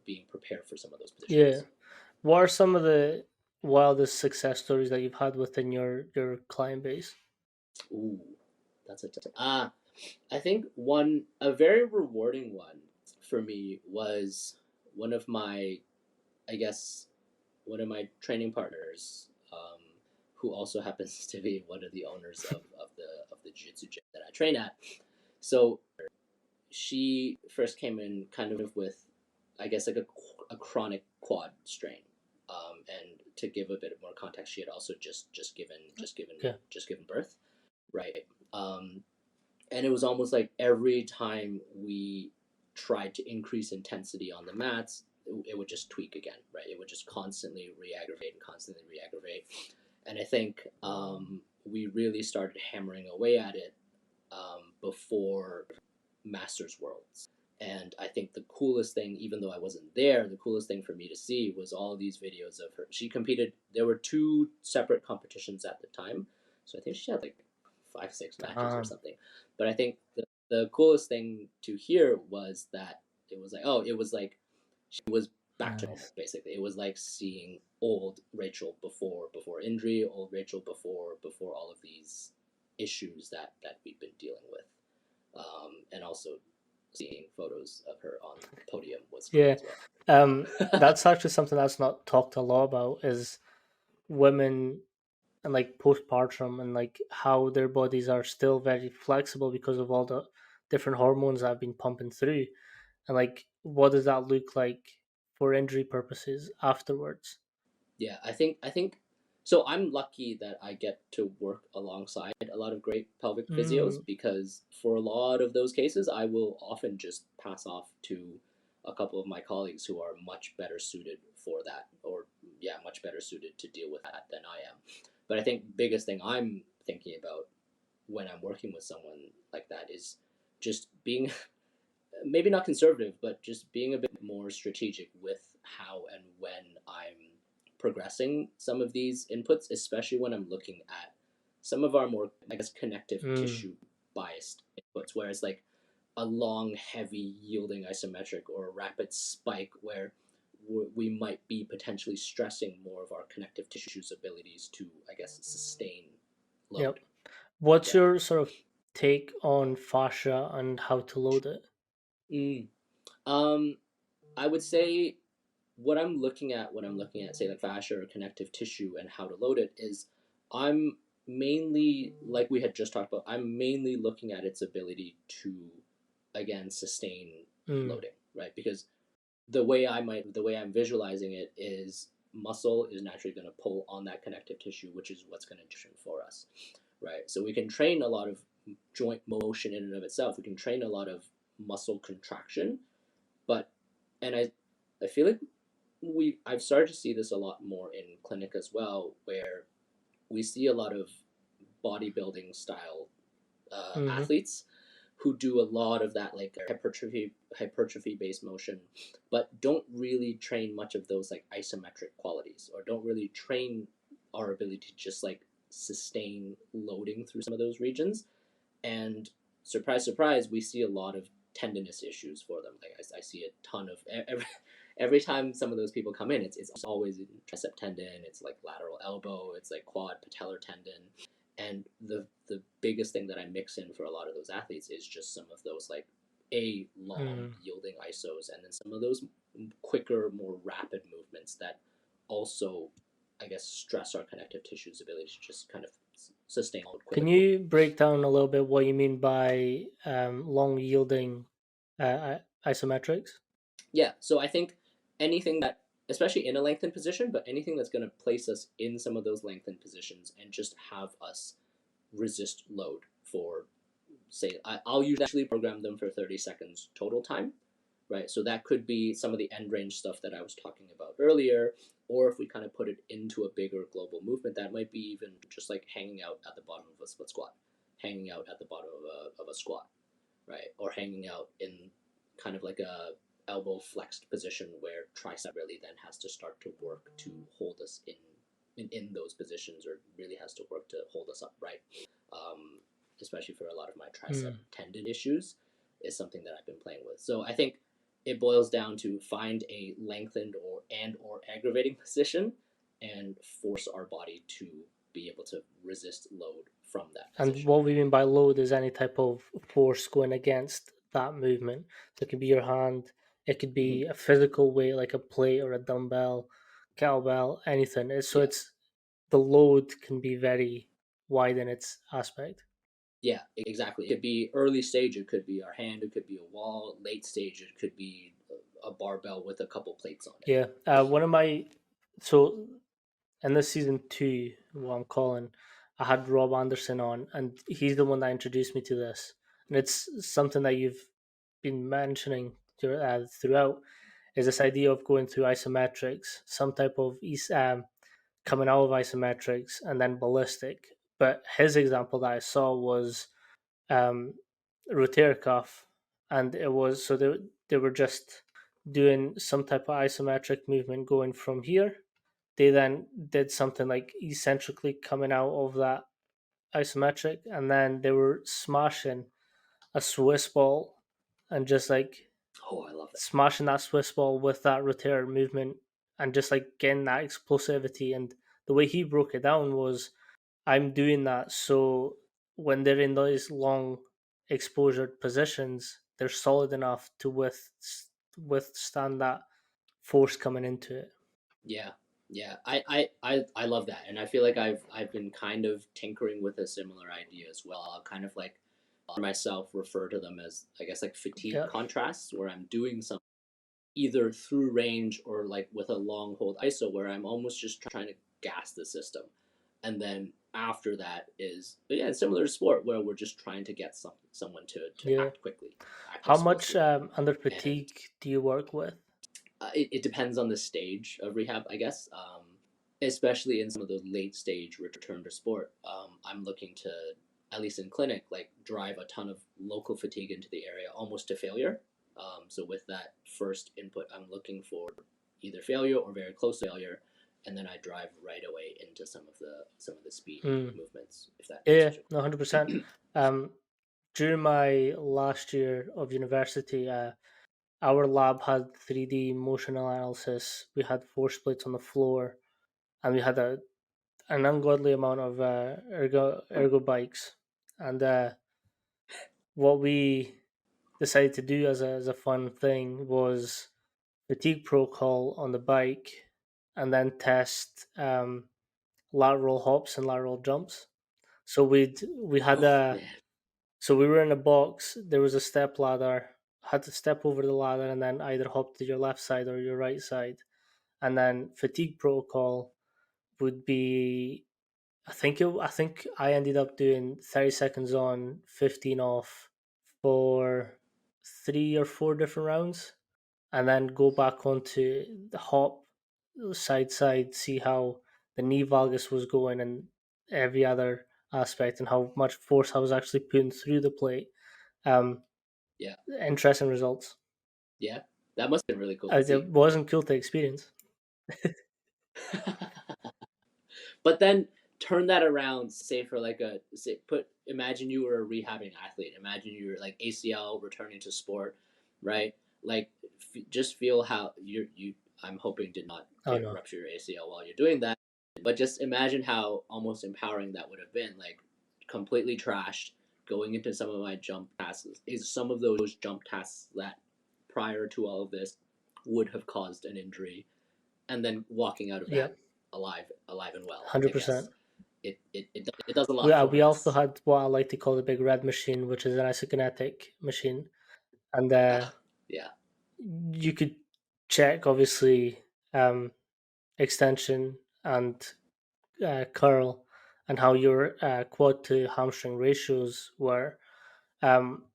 being prepared for some of those Yeah. positions. What are some of the wildest success stories that you've had within your client base? Ooh, that's a I think a very rewarding one for me was one of my, I guess, training partners, who also happens to be one of the owners of the jiu-jitsu gym that I train at. So she first came in kind of with, I guess, like a chronic quad strain. And to give a bit more context, she had also just given birth, right? And it was almost like every time we tried to increase intensity on the mats, it would just tweak again, right? It would just constantly re-aggravate and constantly re-aggravate. And I think we really started hammering away at it before Masters Worlds. And I think the coolest thing, even though I wasn't there, the coolest thing for me to see was all these videos of her. She competed, there were 2 separate competitions at the time. So I think she had like 5-6 matches or something. But I think the coolest thing to hear was that it was like she was back to normal, basically. It was like seeing old Rachel before injury, old Rachel before all of these issues that we've been dealing with. And also seeing photos of her on the podium was cool as well. That's actually something that's not talked a lot about, is women and like postpartum, and like how their bodies are still very flexible because of all the different hormones that have been pumping through, and like what does that look like for injury purposes afterwards? Yeah, I think so. I'm lucky that I get to work alongside a lot of great pelvic physios, because for a lot of those cases, I will often just pass off to a couple of my colleagues who are much better suited for that, or much better suited to deal with that than I am. But I think biggest thing I'm thinking about when I'm working with someone like that is just being maybe not conservative, but just being a bit more strategic with how and when I'm progressing some of these inputs, especially when I'm looking at some of our more, I guess, connective tissue biased inputs, where it's like a long, heavy yielding isometric or a rapid spike where we might be potentially stressing more of our connective tissue's abilities to, I guess, sustain load. Yep. What's your sort of take on fascia and how to load it? I would say what I'm looking at when I'm looking at, say, like fascia or connective tissue and how to load it is, I'm mainly, like we had just talked about, I'm mainly looking at its ability to, again, sustain loading, right? Because the way I'm visualizing it is muscle is naturally going to pull on that connective tissue, which is what's going to do for us, right? So we can train a lot of joint motion in and of itself. We can train a lot of muscle contraction, but, and I feel like I've started to see this a lot more in clinic as well, where we see a lot of bodybuilding style athletes who do a lot of that like hypertrophy based motion, but don't really train much of those like isometric qualities, or don't really train our ability to just like sustain loading through some of those regions. And surprise, surprise, we see a lot of tendinous issues for them. Like I see a ton of every time some of those people come in, it's always tricep tendon, it's like lateral elbow, it's like quad patellar tendon. And the biggest thing that I mix in for a lot of those athletes is just some of those like long yielding isos, and then some of those quicker, more rapid movements that also, I guess, stress our connective tissue's ability to just kind of sustain quicker. Can you break down a little bit what you mean by long yielding isometrics? Yeah, so I think anything that, especially in a lengthened position, but anything that's going to place us in some of those lengthened positions and just have us resist load for, say, I'll usually program them for 30 seconds total time, right? So that could be some of the end range stuff that I was talking about earlier, or if we kind of put it into a bigger global movement, that might be even just like hanging out at the bottom of a split squat, hanging out at the bottom of a squat, right? Or hanging out in kind of like a elbow flexed position where tricep really then has to start to work to hold us in those positions, or really has to work to hold us upright. Especially for a lot of my tricep tendon issues, is something that I've been playing with. So I think it boils down to find a lengthened or aggravating position and force our body to be able to resist load from that position. And what we mean by load is any type of force going against that movement. So it could be your hand, it could be a physical weight like a plate or a dumbbell, kettlebell, anything. So Yeah. it's the load can be very wide in its aspect. Yeah, exactly. It could be early stage, it could be our hand, it could be a wall. Late stage, it could be a barbell with a couple plates on it. Yeah, one of my so in this season two, what I'm calling, I had Rob Anderson on, and he's the one that introduced me to this, and it's something that you've been mentioning throughout. Is this idea of going through isometrics, some type of coming out of isometrics and then ballistic. But his example that I saw was um, rotator cuff, and it was so they were just doing some type of isometric movement going from here. They then did something like eccentrically coming out of that isometric, and then they were smashing a Swiss ball and just like Oh, I love that. smashing that Swiss ball with that rotator movement and just like getting that explosivity. And the way he broke it down was I'm doing that so when they're in those long exposure positions, they're solid enough to withstand that force coming into it. Yeah, yeah. I love that, and I feel like I've been kind of tinkering with a similar idea as well. I'll kind of like myself refer to them as, I guess, like fatigue Yeah, contrasts, where I'm doing something either through range or like with a long hold ISO, where I'm almost just trying to gas the system, and then after that is, yeah, it's similar to sport where we're just trying to get someone to yeah. act quickly, act How much explosively, under and fatigue do you work with? it depends on the stage of rehab, I guess. Especially in some of those late stage return to sport, I'm looking to, at least in clinic, like drive a ton of local fatigue into the area, almost to failure. So with that first input, I'm looking for either failure or very close to failure, and then I drive right away into some of the speed Mm. movements, if that Yeah, answers your no, 100%. Um, during my last year of university, our lab had 3D motion analysis. We had force plates on the floor, and we had an ungodly amount of ergo bikes. And what we decided to do as a fun thing was fatigue protocol on the bike, and then test lateral hops and lateral jumps. So we had Oh a man, so we were in a box. There was a step ladder. Had to step over the ladder and then either hop to your left side or your right side. And then fatigue protocol would be I think I ended up doing 30 seconds on, 15 off for 3 or 4 different rounds, and then go back onto the hop side, see how the knee valgus was going and every other aspect and how much force I was actually putting through the plate. Um, yeah, Interesting results. yeah, that must have been really cool to It see. wasn't cool to experience. But then turn that around, say for like a say, put imagine you were a rehabbing athlete. Imagine you were like ACL returning to sport, right? Like just feel how you. I'm hoping did not Oh no. rupture your ACL while you're doing that, but just imagine how almost empowering that would have been. Like completely trashed, going into some of my jump tasks. Is some of those jump tasks that prior to all of this would have caused an injury, and then walking out of that Yep, alive and well. I 100%. guess it does a We lot uh, for we also us. had what I like to call the big red machine, which is an isokinetic machine, and Yeah. you could check obviously um, extension and curl and how your quad to hamstring ratios were. Um,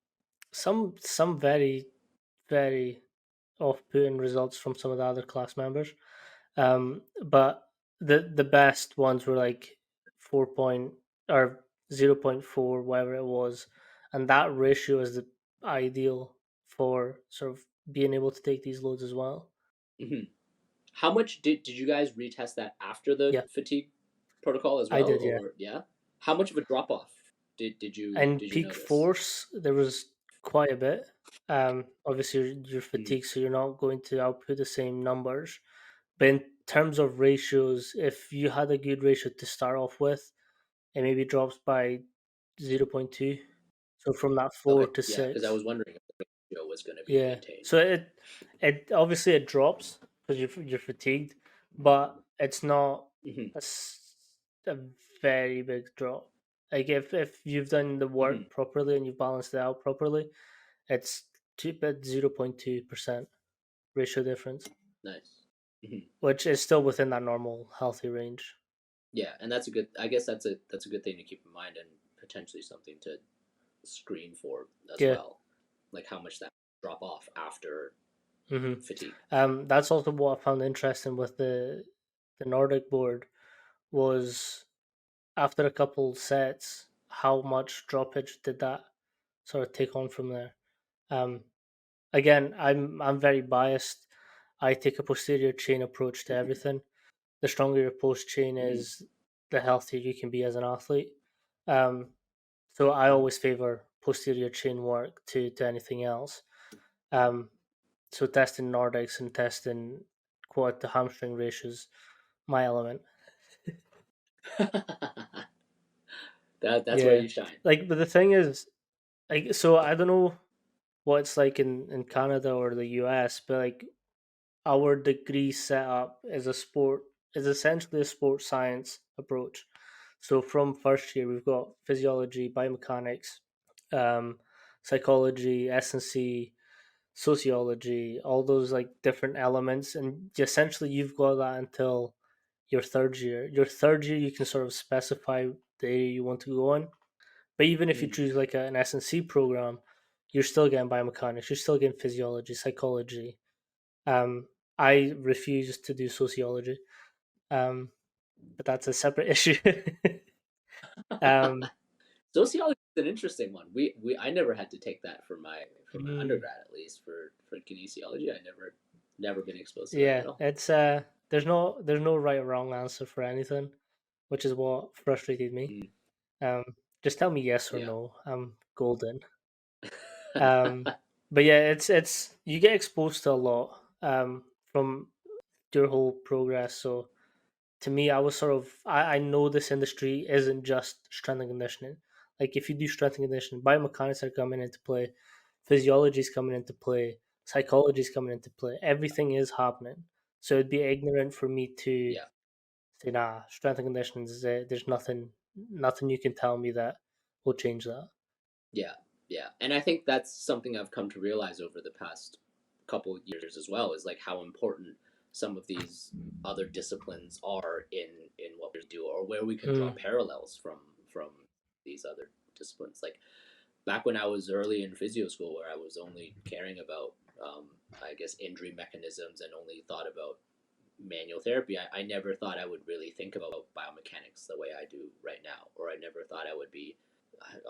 some very off-putting results from some of the other class members, but the best ones were like 4 or 0.4, whatever it was, and that ratio is the ideal for sort of being able to take these loads as well. hmm How much did you guys retest that after the Yeah, fatigue protocol as I well, did. Yeah. or yeah? How much of a drop off And did you peak notice? force, there was quite a bit. Obviously, you're Mm, fatigued, so you're not going to output the same numbers. But in terms of ratios, if you had a good ratio to start off with, it maybe drops by 0.2. So from that four okay, to yeah, because I six, was wondering if the ratio was going to be yeah. maintained. So it obviously it drops because you're fatigued, but it's not Hmm. a very big drop. Like if you've done the Hmm. work properly and you've balanced it out properly, it's about 0.2% ratio difference, Nice. Hmm. which is still within that normal healthy range. Yeah, and that's a good. I guess that's a good thing to keep in mind, and potentially something to screen for as Yeah. well, like how much that drop off after hmm fatigue. That's also what I found interesting with the Nordic board was after a couple sets, how much droppage did that sort of take on from there? Um, Again, I'm very biased. I take a posterior chain approach to everything. The stronger your post chain Hmm. is, the healthier you can be as an athlete. Um, so I Hmm. always favor posterior chain work to anything else. Um, so testing Nordics and testing quad to hamstring ratios, my element. That's where Yeah, you shine. like but the thing is, like so I don't know what it's like in Canada or the US, but like our degree setup is a sport is essentially a sports science approach. So from first year we've got physiology, biomechanics, um, psychology, S&C, sociology, all those like different elements, and essentially you've got that until your third year. Your third year you can sort of specify the area you want to go on. But even if you Mm. choose like an S&C program, you're still getting biomechanics, you're still getting physiology, psychology, I refuse to do sociology, um, but that's a separate issue. um, Sociology is an interesting one. We I never had to take that for my mm, undergrad, at least for kinesiology. I never been exposed to that yeah, at all. it's there's no right or wrong answer for anything, which is what frustrated me. Mm. Um, just tell me yes or Yeah. no. I'm golden. Um, but yeah, it's you get exposed to a lot from your whole progress. So to me, I was sort of I know this industry isn't just strength and conditioning. Like if you do strength and conditioning, biomechanics are coming into play, physiology is coming into play, psychology is coming into play. Everything is happening. So it'd be ignorant for me to Yeah. say, nah, strength and conditioning is there's nothing you can tell me that will change that. Yeah, yeah, and I think that's something I've come to realize over the past couple of years as well, is like how important some of these other disciplines are in what we do, or where we can draw Mm, parallels from these other disciplines. Like back when I was early in physio school, where I was only caring about I guess injury mechanisms and only thought about manual therapy, I never thought I would really think about biomechanics the way I do right now, or I never thought I would be.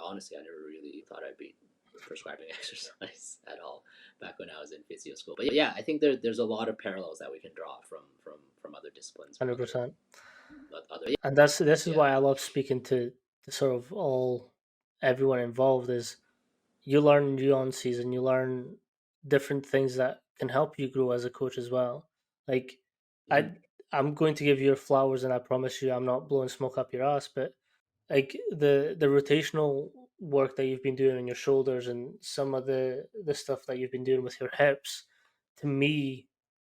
Honestly, I never really thought I'd be prescribing exercise at all back when I was in physio school. But yeah, I think there's a lot of parallels that we can draw from other disciplines, from 100%. other. And this is Yeah, why I love speaking to sort of all everyone involved is you learn nuances and you learn different things that can help you grow as a coach as well. Like mm-hmm. I I'm going to give you your flowers and I promise you I'm not blowing smoke up your ass, but like the rotational work that you've been doing on your shoulders and some of the stuff that you've been doing with your hips, to me,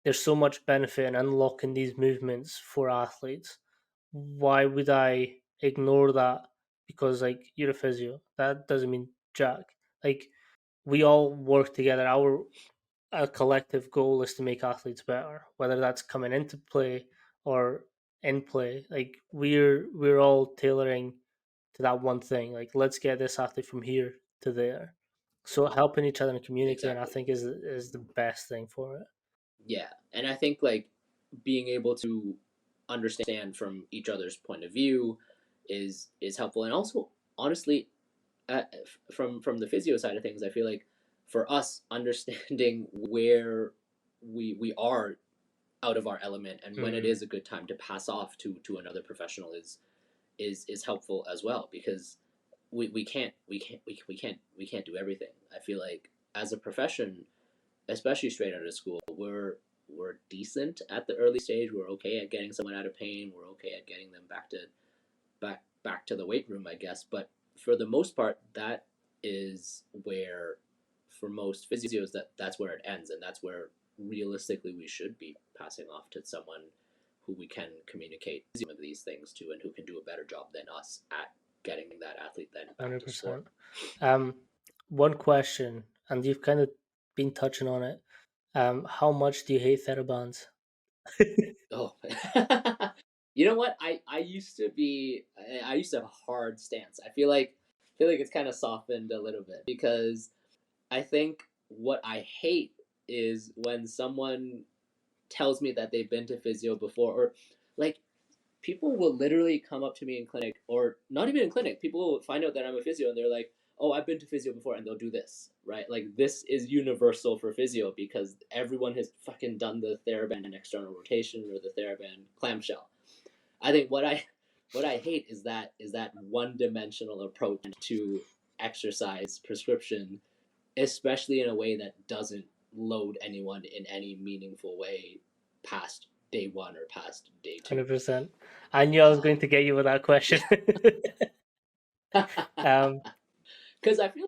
there's so much benefit in unlocking these movements for athletes. Why would I ignore that? Because like you're a physio, that doesn't mean jack. Like we all work together. Our collective goal is to make athletes better, whether that's coming into play or in play. Like we're all tailoring to that one thing. Like let's get this athlete from here to there. So helping each other and communicating, I Exactly. think, is the best thing for it. Yeah, and I think like being able to understand from each other's point of view is helpful, and also honestly, from the physio side of things, I feel like for us understanding where we are out of our element and when it Mm, is a good time to pass off to another professional is helpful as well, because we can't do everything. I feel like as a profession, especially straight out of school, we're decent at the early stage. We're okay at getting someone out of pain. We're okay at getting them back to the weight room, I guess. But for the most part, that is where, for most physios, that's where it ends, and that's where realistically we should be passing off to someone who we can communicate some of these things to, and who can do a better job than us at getting that athlete then back to sport. 100%. One question, and you've kind of been touching on it. How much do you hate therabands? Oh, you know what? I used to be I used to have a hard stance. I feel like it's kind of softened a little bit because I think what I hate is when someone tells me that they've been to physio before, or like people will literally come up to me in clinic, or not even in clinic. People will find out that I'm a physio and they're like, "Oh, I've been to physio before," and they'll do this, right? Like this is universal for physio because everyone has fucking done the TheraBand and external rotation or the TheraBand clamshell. I think what I hate is that one-dimensional approach to exercise prescription, especially in a way that doesn't load anyone in any meaningful way past day one or past day two. 100%. I knew I was going to get you with that question. um, Because I feel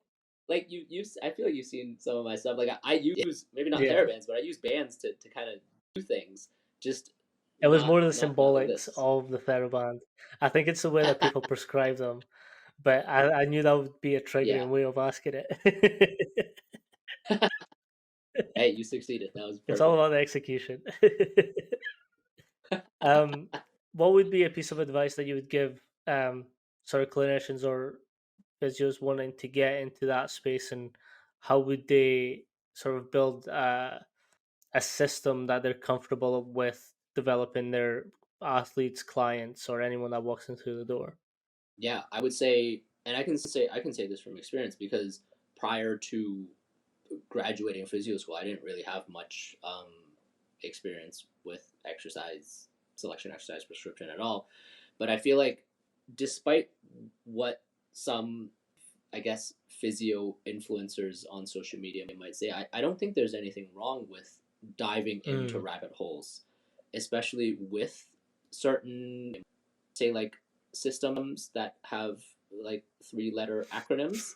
like I feel like you've seen some of my stuff. Like I use maybe not yeah, TheraBands, but I use bands to kind of do things. Just it was more the not like symbolics this. of the TheraBand. I think it's the way that people prescribe them, but I knew that would be a Yeah. triggering way of asking it. Hey, you succeeded. That was It's all perfect. about the execution. um, what would be a piece of advice that you would give sort of clinicians or physios wanting to get into that space, and how would they sort of build a system that they're comfortable with developing their athletes, clients, or anyone that walks in through the door? Yeah, I would say, and I can say this from experience because prior to graduating physio school, I didn't really have much experience with exercise selection, exercise prescription at all. But I feel like, despite what some, I guess, physio influencers on social media might say, I don't think there's anything wrong with diving into Mm, rabbit holes, especially with certain, say, like systems that have like three-letter acronyms.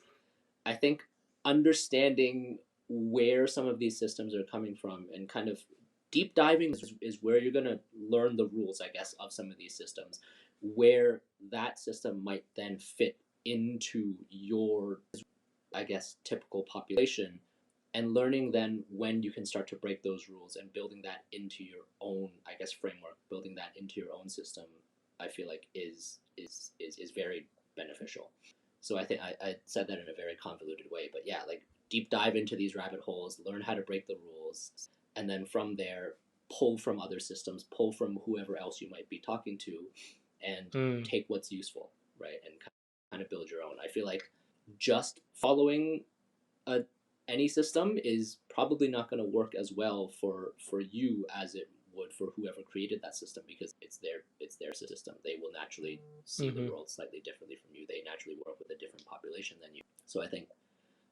I think understanding where some of these systems are coming from and kind of deep diving is where you're going to learn the rules, I guess, of some of these systems, where that system might then fit into your, I guess, typical population, and learning then when you can start to break those rules and building that into your own, I guess, framework, building that into your own system, I feel like is very beneficial. So I think I said that in a very convoluted way, but yeah, like deep dive into these rabbit holes, learn how to break the rules, and then from there pull from other systems, pull from whoever else you might be talking to, and mm, take what's useful, right, and kind of build your own. I feel like just following a any system is probably not going to work as well for you as it would for whoever created that system, because it's their system. They will naturally see the hmm. world slightly differently from you. They naturally work with a different population than you. So I think,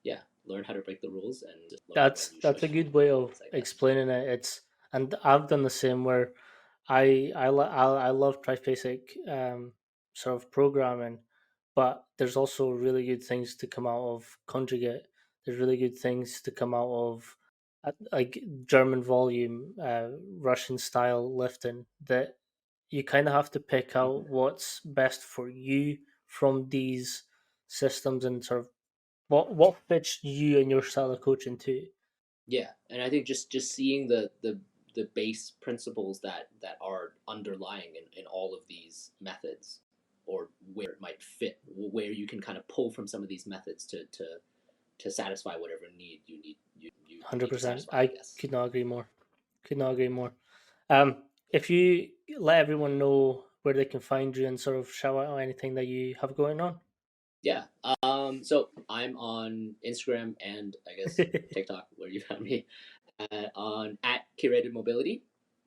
yeah, learn how to break the rules and just learn when you That's should a good break way the of rules, I guess. explaining it. It's and I've done the same where I love triphasic sort of programming, but there's also really good things to come out of conjugate. There's really good things to come out of like German volume, Russian style lifting, that you kind of have to pick Mhm. out what's best for you from these systems and sort of what fits you and your style of coaching too. Yeah, and I think just seeing the base principles that are underlying in all of these methods, or where it might fit, where you can kind of pull from some of these methods to satisfy whatever need you need to 100%. satisfy, I I guess. could not agree more. Could not agree more. If you let everyone know where they can find you and sort of shout out anything that you have going on. Yeah. So I'm on Instagram and I guess TikTok, where you found me, on at curated mobility.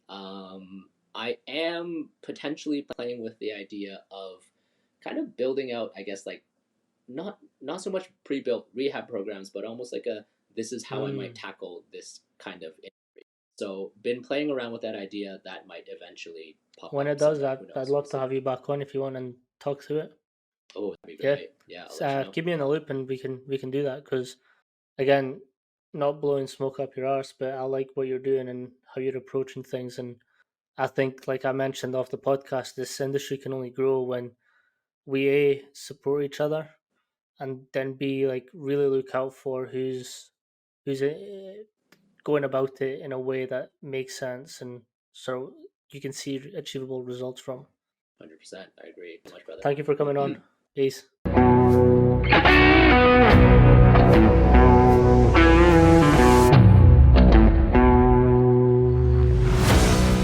I am potentially playing with the idea of kind of building out, I guess, like not so much pre-built rehab programs, but almost like a, this is how I might Mm. tackle this kind of injury. So been playing around with that idea. That might eventually pop When up it does, someday. Who I'd knows? We'll love to see. have you back on if you want and talk through it. Oh, that'd be Yeah, great. Yeah, I'll let you know. keep me in the loop and we can do that because again, not blowing smoke up your arse, but I like what you're doing and how you're approaching things, and I think, like I mentioned off the podcast, this industry can only grow when we A, support each other, and then B, like really look out for who's going about it in a way that makes sense and so you can see achievable results from. 100%. I agree. Much, brother. Thank you for coming on. Peace.